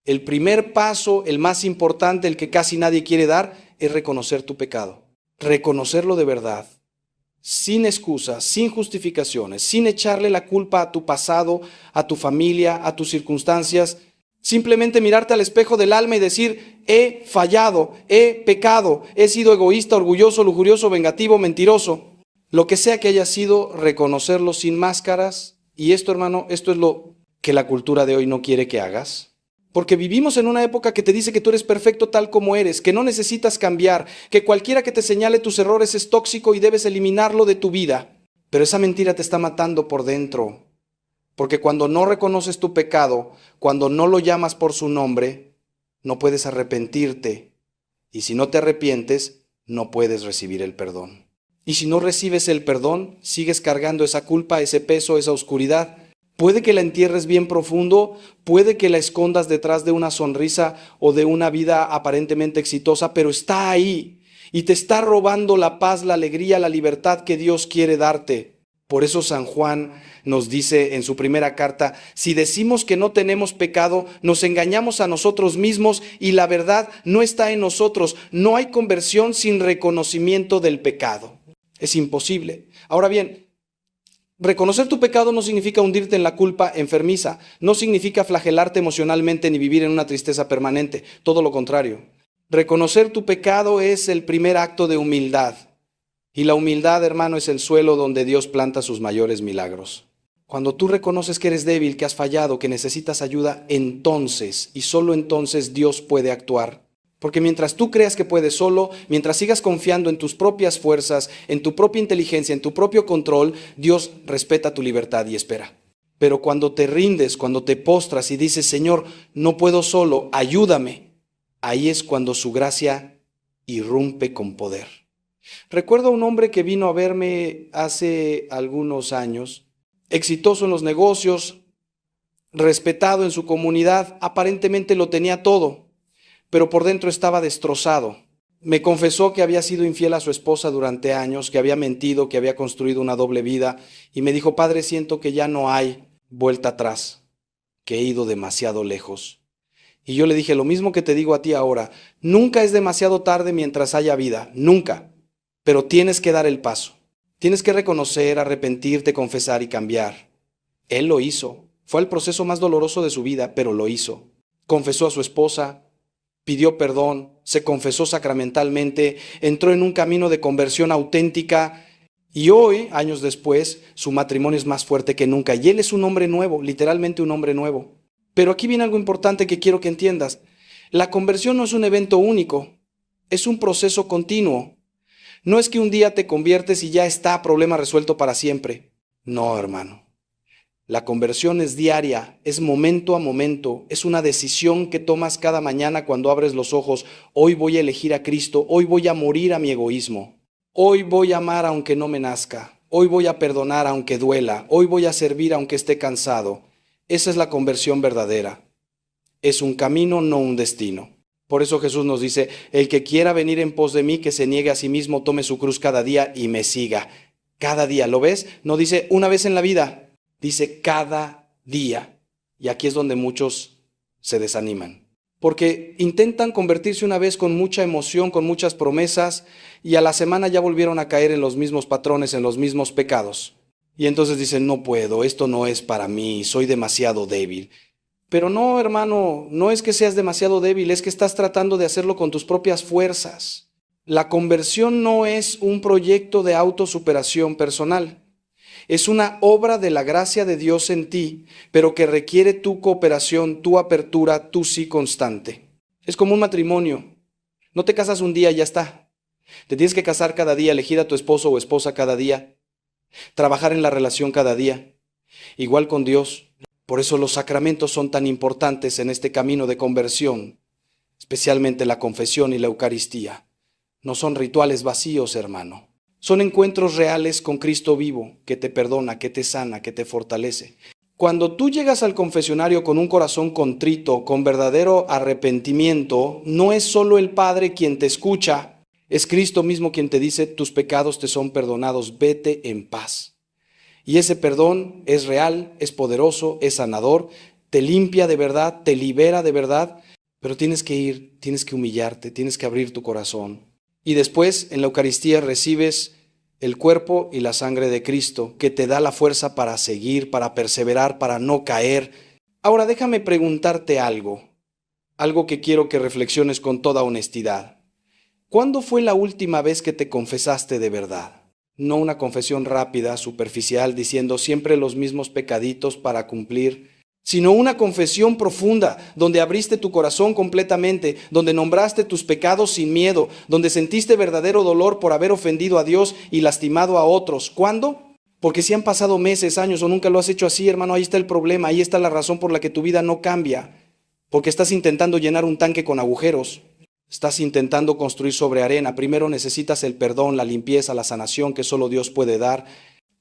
A: El primer paso, el más importante, el que casi nadie quiere dar, es reconocer tu pecado. Reconocerlo de verdad, sin excusas, sin justificaciones, sin echarle la culpa a tu pasado, a tu familia, a tus circunstancias. Simplemente mirarte al espejo del alma y decir, he fallado, he pecado, he sido egoísta, orgulloso, lujurioso, vengativo, mentiroso. Lo que sea que haya sido, reconocerlo sin máscaras. Y esto, hermano, esto es lo que la cultura de hoy no quiere que hagas. Porque vivimos en una época que te dice que tú eres perfecto tal como eres, que no necesitas cambiar, que cualquiera que te señale tus errores es tóxico y debes eliminarlo de tu vida. Pero esa mentira te está matando por dentro. Porque cuando no reconoces tu pecado, cuando no lo llamas por su nombre, no puedes arrepentirte. Y si no te arrepientes, no puedes recibir el perdón. Y si no recibes el perdón, sigues cargando esa culpa, ese peso, esa oscuridad. Puede que la entierres bien profundo, puede que la escondas detrás de una sonrisa o de una vida aparentemente exitosa, pero está ahí y te está robando la paz, la alegría, la libertad que Dios quiere darte. Por eso San Juan nos dice en su primera carta, si decimos que no tenemos pecado, nos engañamos a nosotros mismos y la verdad no está en nosotros. No hay conversión sin reconocimiento del pecado. Es imposible. Ahora bien, reconocer tu pecado no significa hundirte en la culpa enfermiza, no significa flagelarte emocionalmente ni vivir en una tristeza permanente, todo lo contrario. Reconocer tu pecado es el primer acto de humildad. Y la humildad, hermano, es el suelo donde Dios planta sus mayores milagros. Cuando tú reconoces que eres débil, que has fallado, que necesitas ayuda, entonces y solo entonces Dios puede actuar. Porque mientras tú creas que puedes solo, mientras sigas confiando en tus propias fuerzas, en tu propia inteligencia, en tu propio control, Dios respeta tu libertad y espera. Pero cuando te rindes, cuando te postras y dices, Señor, no puedo solo, ayúdame, ahí es cuando su gracia irrumpe con poder. Recuerdo a un hombre que vino a verme hace algunos años, exitoso en los negocios, respetado en su comunidad, aparentemente lo tenía todo, pero por dentro estaba destrozado. Me confesó que había sido infiel a su esposa durante años, que había mentido, que había construido una doble vida, y me dijo, Padre, siento que ya no hay vuelta atrás, que he ido demasiado lejos. Y yo le dije, lo mismo que te digo a ti ahora, nunca es demasiado tarde mientras haya vida, nunca. Pero tienes que dar el paso. Tienes que reconocer, arrepentirte, confesar y cambiar. Él lo hizo. Fue el proceso más doloroso de su vida, pero lo hizo. Confesó a su esposa, pidió perdón, se confesó sacramentalmente, entró en un camino de conversión auténtica y hoy, años después, su matrimonio es más fuerte que nunca. Y él es un hombre nuevo, literalmente un hombre nuevo. Pero aquí viene algo importante que quiero que entiendas. La conversión no es un evento único, es un proceso continuo. No es que un día te conviertes y ya está, problema resuelto para siempre. No, hermano. La conversión es diaria, es momento a momento, es una decisión que tomas cada mañana cuando abres los ojos. Hoy voy a elegir a Cristo, hoy voy a morir a mi egoísmo. Hoy voy a amar aunque no me nazca, hoy voy a perdonar aunque duela, hoy voy a servir aunque esté cansado. Esa es la conversión verdadera. Es un camino, no un destino. Por eso Jesús nos dice, el que quiera venir en pos de mí, que se niegue a sí mismo, tome su cruz cada día y me siga. Cada día, ¿lo ves? No dice una vez en la vida, dice cada día. Y aquí es donde muchos se desaniman. Porque intentan convertirse una vez con mucha emoción, con muchas promesas, y a la semana ya volvieron a caer en los mismos patrones, en los mismos pecados. Y entonces dicen, no puedo, esto no es para mí, soy demasiado débil. Pero no, hermano, no es que seas demasiado débil, es que estás tratando de hacerlo con tus propias fuerzas. La conversión no es un proyecto de autosuperación personal. Es una obra de la gracia de Dios en ti, pero que requiere tu cooperación, tu apertura, tu sí constante. Es como un matrimonio. No te casas un día y ya está. Te tienes que casar cada día, elegir a tu esposo o esposa cada día, trabajar en la relación cada día. Igual con Dios. Por eso los sacramentos son tan importantes en este camino de conversión, especialmente la confesión y la Eucaristía. No son rituales vacíos, hermano. Son encuentros reales con Cristo vivo, que te perdona, que te sana, que te fortalece. Cuando tú llegas al confesionario con un corazón contrito, con verdadero arrepentimiento, no es solo el Padre quien te escucha, es Cristo mismo quien te dice, tus pecados te son perdonados, vete en paz. Y ese perdón es real, es poderoso, es sanador, te limpia de verdad, te libera de verdad, pero tienes que ir, tienes que humillarte, tienes que abrir tu corazón. Y después en la Eucaristía recibes el cuerpo y la sangre de Cristo, que te da la fuerza para seguir, para perseverar, para no caer. Ahora déjame preguntarte algo que quiero que reflexiones con toda honestidad. ¿Cuándo fue la última vez que te confesaste de verdad? No una confesión rápida, superficial, diciendo siempre los mismos pecaditos para cumplir, sino una confesión profunda, donde abriste tu corazón completamente, donde nombraste tus pecados sin miedo, donde sentiste verdadero dolor por haber ofendido a Dios y lastimado a otros. ¿Cuándo? Porque si han pasado meses, años o nunca lo has hecho así, hermano, ahí está el problema, ahí está la razón por la que tu vida no cambia, porque estás intentando llenar un tanque con agujeros. Estás intentando construir sobre arena. Primero necesitas el perdón, la limpieza, la sanación que solo Dios puede dar.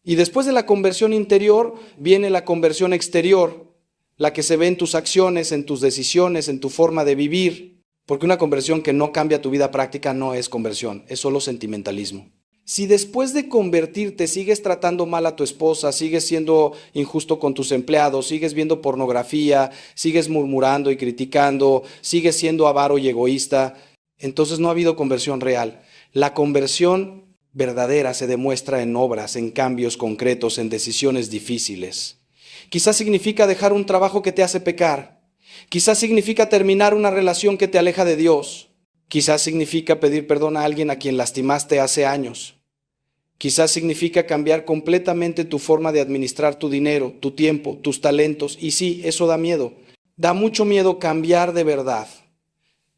A: Y después de la conversión interior viene la conversión exterior, la que se ve en tus acciones, en tus decisiones, en tu forma de vivir. Porque una conversión que no cambia tu vida práctica no es conversión, es solo sentimentalismo. Si después de convertirte sigues tratando mal a tu esposa, sigues siendo injusto con tus empleados, sigues viendo pornografía, sigues murmurando y criticando, sigues siendo avaro y egoísta, entonces no ha habido conversión real. La conversión verdadera se demuestra en obras, en cambios concretos, en decisiones difíciles. Quizás significa dejar un trabajo que te hace pecar. Quizás significa terminar una relación que te aleja de Dios. Quizás significa pedir perdón a alguien a quien lastimaste hace años. Quizás significa cambiar completamente tu forma de administrar tu dinero, tu tiempo, tus talentos. Y sí, eso da miedo. Da mucho miedo cambiar de verdad,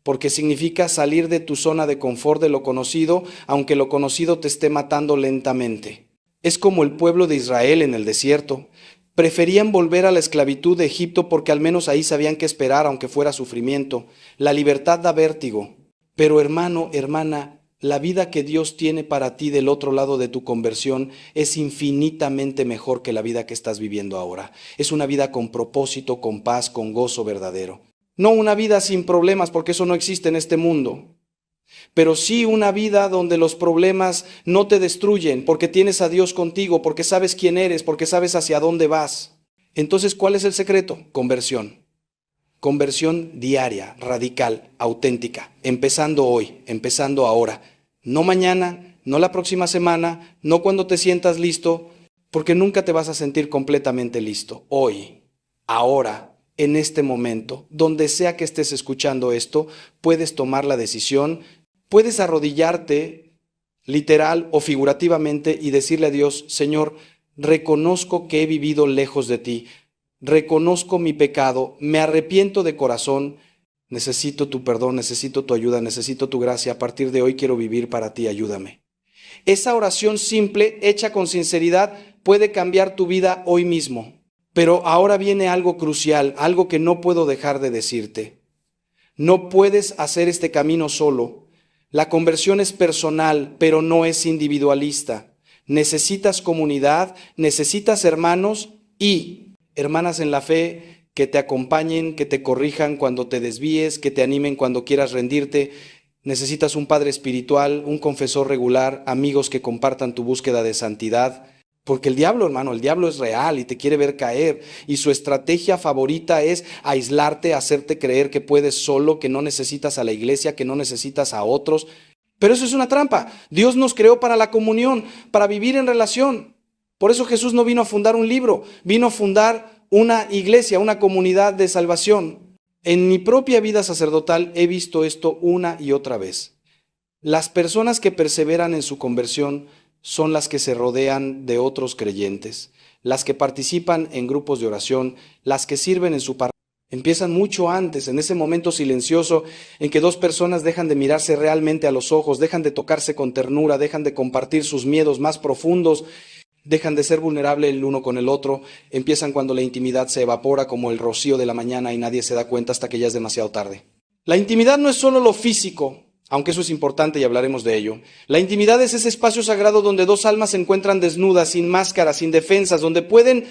A: porque significa salir de tu zona de confort de lo conocido, aunque lo conocido te esté matando lentamente. Es como el pueblo de Israel en el desierto. Preferían volver a la esclavitud de Egipto porque al menos ahí sabían qué esperar, aunque fuera sufrimiento. La libertad da vértigo. Pero hermano, hermana, la vida que Dios tiene para ti del otro lado de tu conversión es infinitamente mejor que la vida que estás viviendo ahora. Es una vida con propósito, con paz, con gozo verdadero. No una vida sin problemas, porque eso no existe en este mundo. Pero sí una vida donde los problemas no te destruyen, porque tienes a Dios contigo, porque sabes quién eres, porque sabes hacia dónde vas. Entonces, ¿cuál es el secreto? Conversión. Conversión diaria, radical, auténtica, empezando hoy, empezando ahora. No mañana, no la próxima semana, no cuando te sientas listo, porque nunca te vas a sentir completamente listo. Hoy, ahora, en este momento, donde sea que estés escuchando esto, puedes tomar la decisión, puedes arrodillarte, literal o figurativamente, y decirle a Dios: Señor, reconozco que he vivido lejos de ti. Reconozco mi pecado, me arrepiento de corazón, necesito tu perdón, necesito tu ayuda, necesito tu gracia. A partir de hoy quiero vivir para ti, ayúdame. Esa oración simple, hecha con sinceridad, puede cambiar tu vida hoy mismo. Pero ahora viene algo crucial, algo que no puedo dejar de decirte. No puedes hacer este camino solo. La conversión es personal, pero no es individualista. Necesitas comunidad, necesitas hermanos y hermanas en la fe que te acompañen, que te corrijan cuando te desvíes, que te animen cuando quieras rendirte. Necesitas un padre espiritual, un confesor regular, amigos que compartan tu búsqueda de santidad. Porque el diablo, hermano, el diablo es real y te quiere ver caer. Y su estrategia favorita es aislarte, hacerte creer que puedes solo, que no necesitas a la iglesia, que no necesitas a otros. Pero eso es una trampa. Dios nos creó para la comunión, para vivir en relación. Por eso Jesús no vino a fundar un libro, vino a fundar una iglesia, una comunidad de salvación. En mi propia vida sacerdotal he visto esto una y otra vez. Las personas que perseveran en su conversión son las que se rodean de otros creyentes, las que participan en grupos de oración, las que sirven en su parroquia. Empiezan mucho antes, en ese momento silencioso en que dos personas dejan de mirarse realmente a los ojos, dejan de tocarse con ternura, dejan de compartir sus miedos más profundos, dejan de ser vulnerables el uno con el otro. Empiezan cuando la intimidad se evapora como el rocío de la mañana y nadie se da cuenta hasta que ya es demasiado tarde. La intimidad no es solo lo físico, aunque eso es importante y hablaremos de ello. La intimidad es ese espacio sagrado donde dos almas se encuentran desnudas, sin máscaras, sin defensas, donde pueden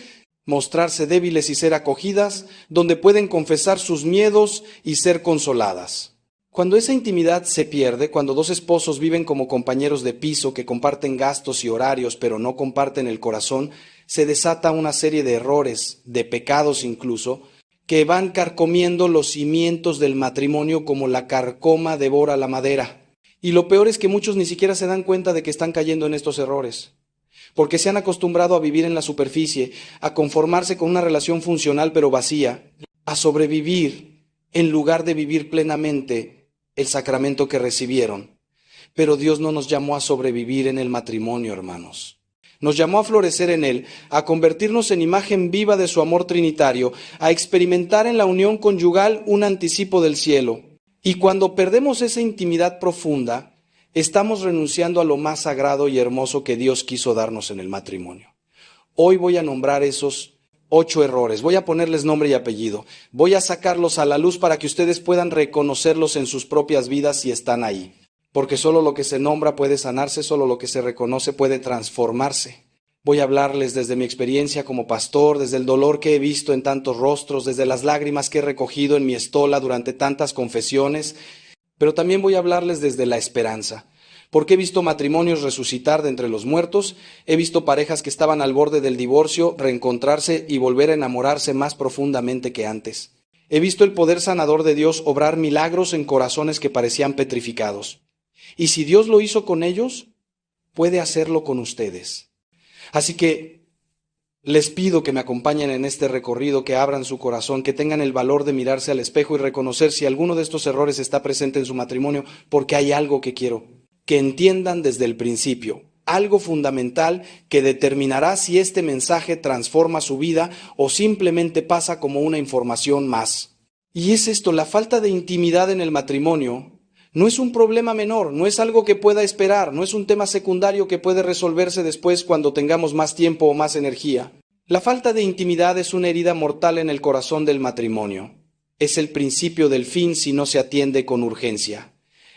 A: mostrarse débiles y ser acogidas, donde pueden confesar sus miedos y ser consoladas. Cuando esa intimidad se pierde, cuando dos esposos viven como compañeros de piso que comparten gastos y horarios pero no comparten el corazón, se desata una serie de errores, de pecados incluso, que van carcomiendo los cimientos del matrimonio como la carcoma devora la madera. Y lo peor es que muchos ni siquiera se dan cuenta de que están cayendo en estos errores, porque se han acostumbrado a vivir en la superficie, a conformarse con una relación funcional pero vacía, a sobrevivir en lugar de vivir plenamente el sacramento que recibieron. Pero Dios no nos llamó a sobrevivir en el matrimonio, hermanos. Nos llamó a florecer en él, a convertirnos en imagen viva de su amor trinitario, a experimentar en la unión conyugal un anticipo del cielo. Y cuando perdemos esa intimidad profunda, estamos renunciando a lo más sagrado y hermoso que Dios quiso darnos en el matrimonio. Hoy voy a nombrar esos 8 errores. Voy a ponerles nombre y apellido. Voy a sacarlos a la luz para que ustedes puedan reconocerlos en sus propias vidas si están ahí. Porque solo lo que se nombra puede sanarse, solo lo que se reconoce puede transformarse. Voy a hablarles desde mi experiencia como pastor, desde el dolor que he visto en tantos rostros, desde las lágrimas que he recogido en mi estola durante tantas confesiones, pero también voy a hablarles desde la esperanza. Porque he visto matrimonios resucitar de entre los muertos, he visto parejas que estaban al borde del divorcio reencontrarse y volver a enamorarse más profundamente que antes. He visto el poder sanador de Dios obrar milagros en corazones que parecían petrificados. Y si Dios lo hizo con ellos, puede hacerlo con ustedes. Así que les pido que me acompañen en este recorrido, que abran su corazón, que tengan el valor de mirarse al espejo y reconocer si alguno de estos errores está presente en su matrimonio, porque hay algo que quiero que entiendan desde el principio, algo fundamental que determinará si este mensaje transforma su vida o simplemente pasa como una información más. Y es esto, la falta de intimidad en el matrimonio no es un problema menor, no es algo que pueda esperar, no es un tema secundario que puede resolverse después cuando tengamos más tiempo o más energía. La falta de intimidad es una herida mortal en el corazón del matrimonio. Es el principio del fin si no se atiende con urgencia.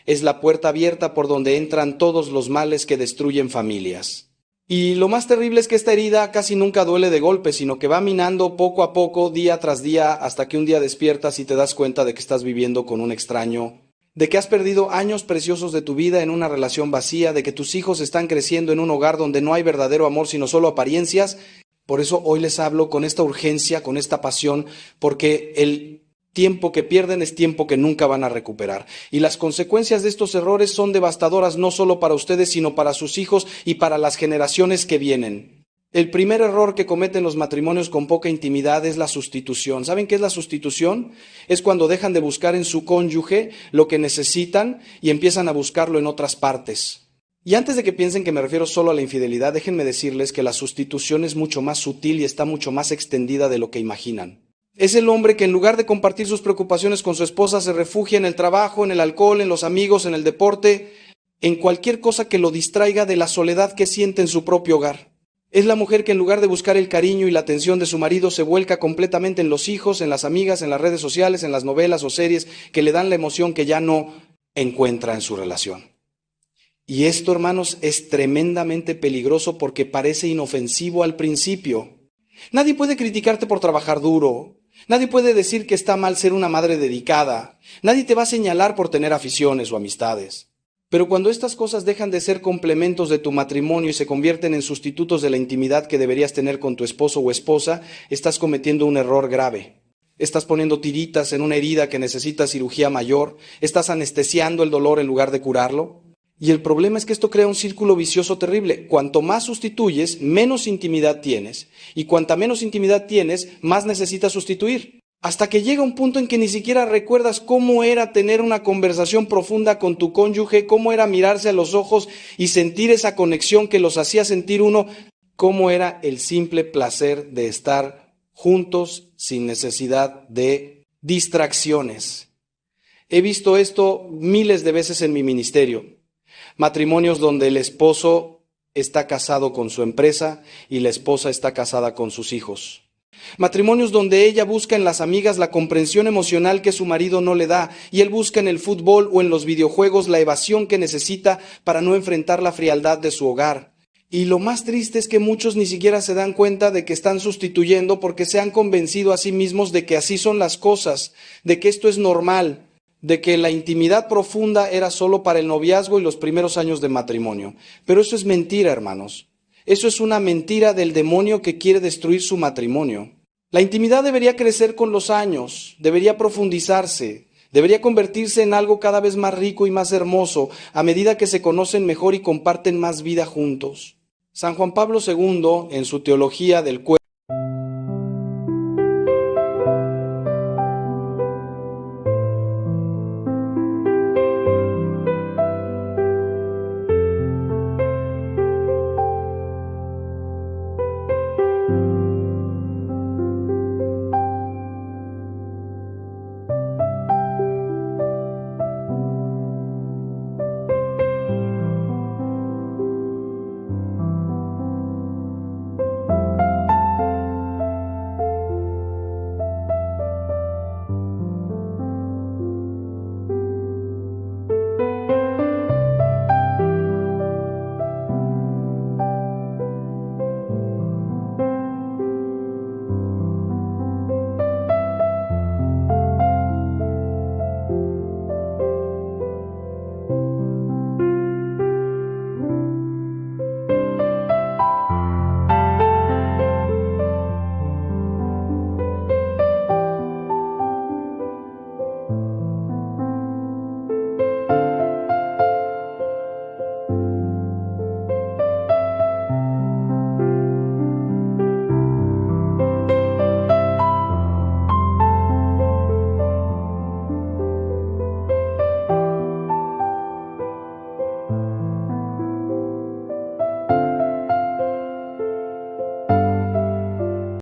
A: Es la puerta abierta por donde entran todos los males que destruyen familias. Y lo más terrible es que esta herida casi nunca duele de golpe, sino que va minando poco a poco, día tras día, hasta que un día despiertas y te das cuenta de que estás viviendo con un extraño, de que has perdido años preciosos de tu vida en una relación vacía, de que tus hijos están creciendo en un hogar donde no hay verdadero amor, sino solo apariencias. Por eso hoy les hablo con esta urgencia, con esta pasión, porque el tiempo que pierden es tiempo que nunca van a recuperar. Y las consecuencias de estos errores son devastadoras no solo para ustedes, sino para sus hijos y para las generaciones que vienen. El primer error que cometen los matrimonios con poca intimidad es la sustitución. ¿Saben qué es la sustitución? Es cuando dejan de buscar en su cónyuge lo que necesitan y empiezan a buscarlo en otras partes. Y antes de que piensen que me refiero solo a la infidelidad, déjenme decirles que la sustitución es mucho más sutil y está mucho más extendida de lo que imaginan. Es el hombre que en lugar de compartir sus preocupaciones con su esposa se refugia en el trabajo, en el alcohol, en los amigos, en el deporte, en cualquier cosa que lo distraiga de la soledad que siente en su propio hogar. Es la mujer que en lugar de buscar el cariño y la atención de su marido se vuelca completamente en los hijos, en las amigas, en las redes sociales, en las novelas o series que le dan la emoción que ya no encuentra en su relación. Y esto, hermanos, es tremendamente peligroso porque parece inofensivo al principio. Nadie puede criticarte por trabajar duro. Nadie puede decir que está mal ser una madre dedicada. Nadie te va a señalar por tener aficiones o amistades. Pero cuando estas cosas dejan de ser complementos de tu matrimonio y se convierten en sustitutos de la intimidad que deberías tener con tu esposo o esposa, estás cometiendo un error grave. Estás poniendo tiritas en una herida que necesita cirugía mayor. Estás anestesiando el dolor en lugar de curarlo. Y el problema es que esto crea un círculo vicioso terrible. Cuanto más sustituyes, menos intimidad tienes. Y cuanta menos intimidad tienes, más necesitas sustituir. Hasta que llega un punto en que ni siquiera recuerdas cómo era tener una conversación profunda con tu cónyuge, cómo era mirarse a los ojos y sentir esa conexión que los hacía sentir uno, cómo era el simple placer de estar juntos sin necesidad de distracciones. He visto esto miles de veces en mi ministerio. Matrimonios donde el esposo está casado con su empresa y la esposa está casada con sus hijos. Matrimonios donde ella busca en las amigas la comprensión emocional que su marido no le da y él busca en el fútbol o en los videojuegos la evasión que necesita para no enfrentar la frialdad de su hogar. Y lo más triste es que muchos ni siquiera se dan cuenta de que están sustituyendo porque se han convencido a sí mismos de que así son las cosas, de que esto es normal, de que la intimidad profunda era solo para el noviazgo y los primeros años de matrimonio. Pero eso es mentira, hermanos. Eso es una mentira del demonio que quiere destruir su matrimonio. La intimidad debería crecer con los años, debería profundizarse, debería convertirse en algo cada vez más rico y más hermoso a medida que se conocen mejor y comparten más vida juntos. San Juan Pablo II, en su teología del cuerpo,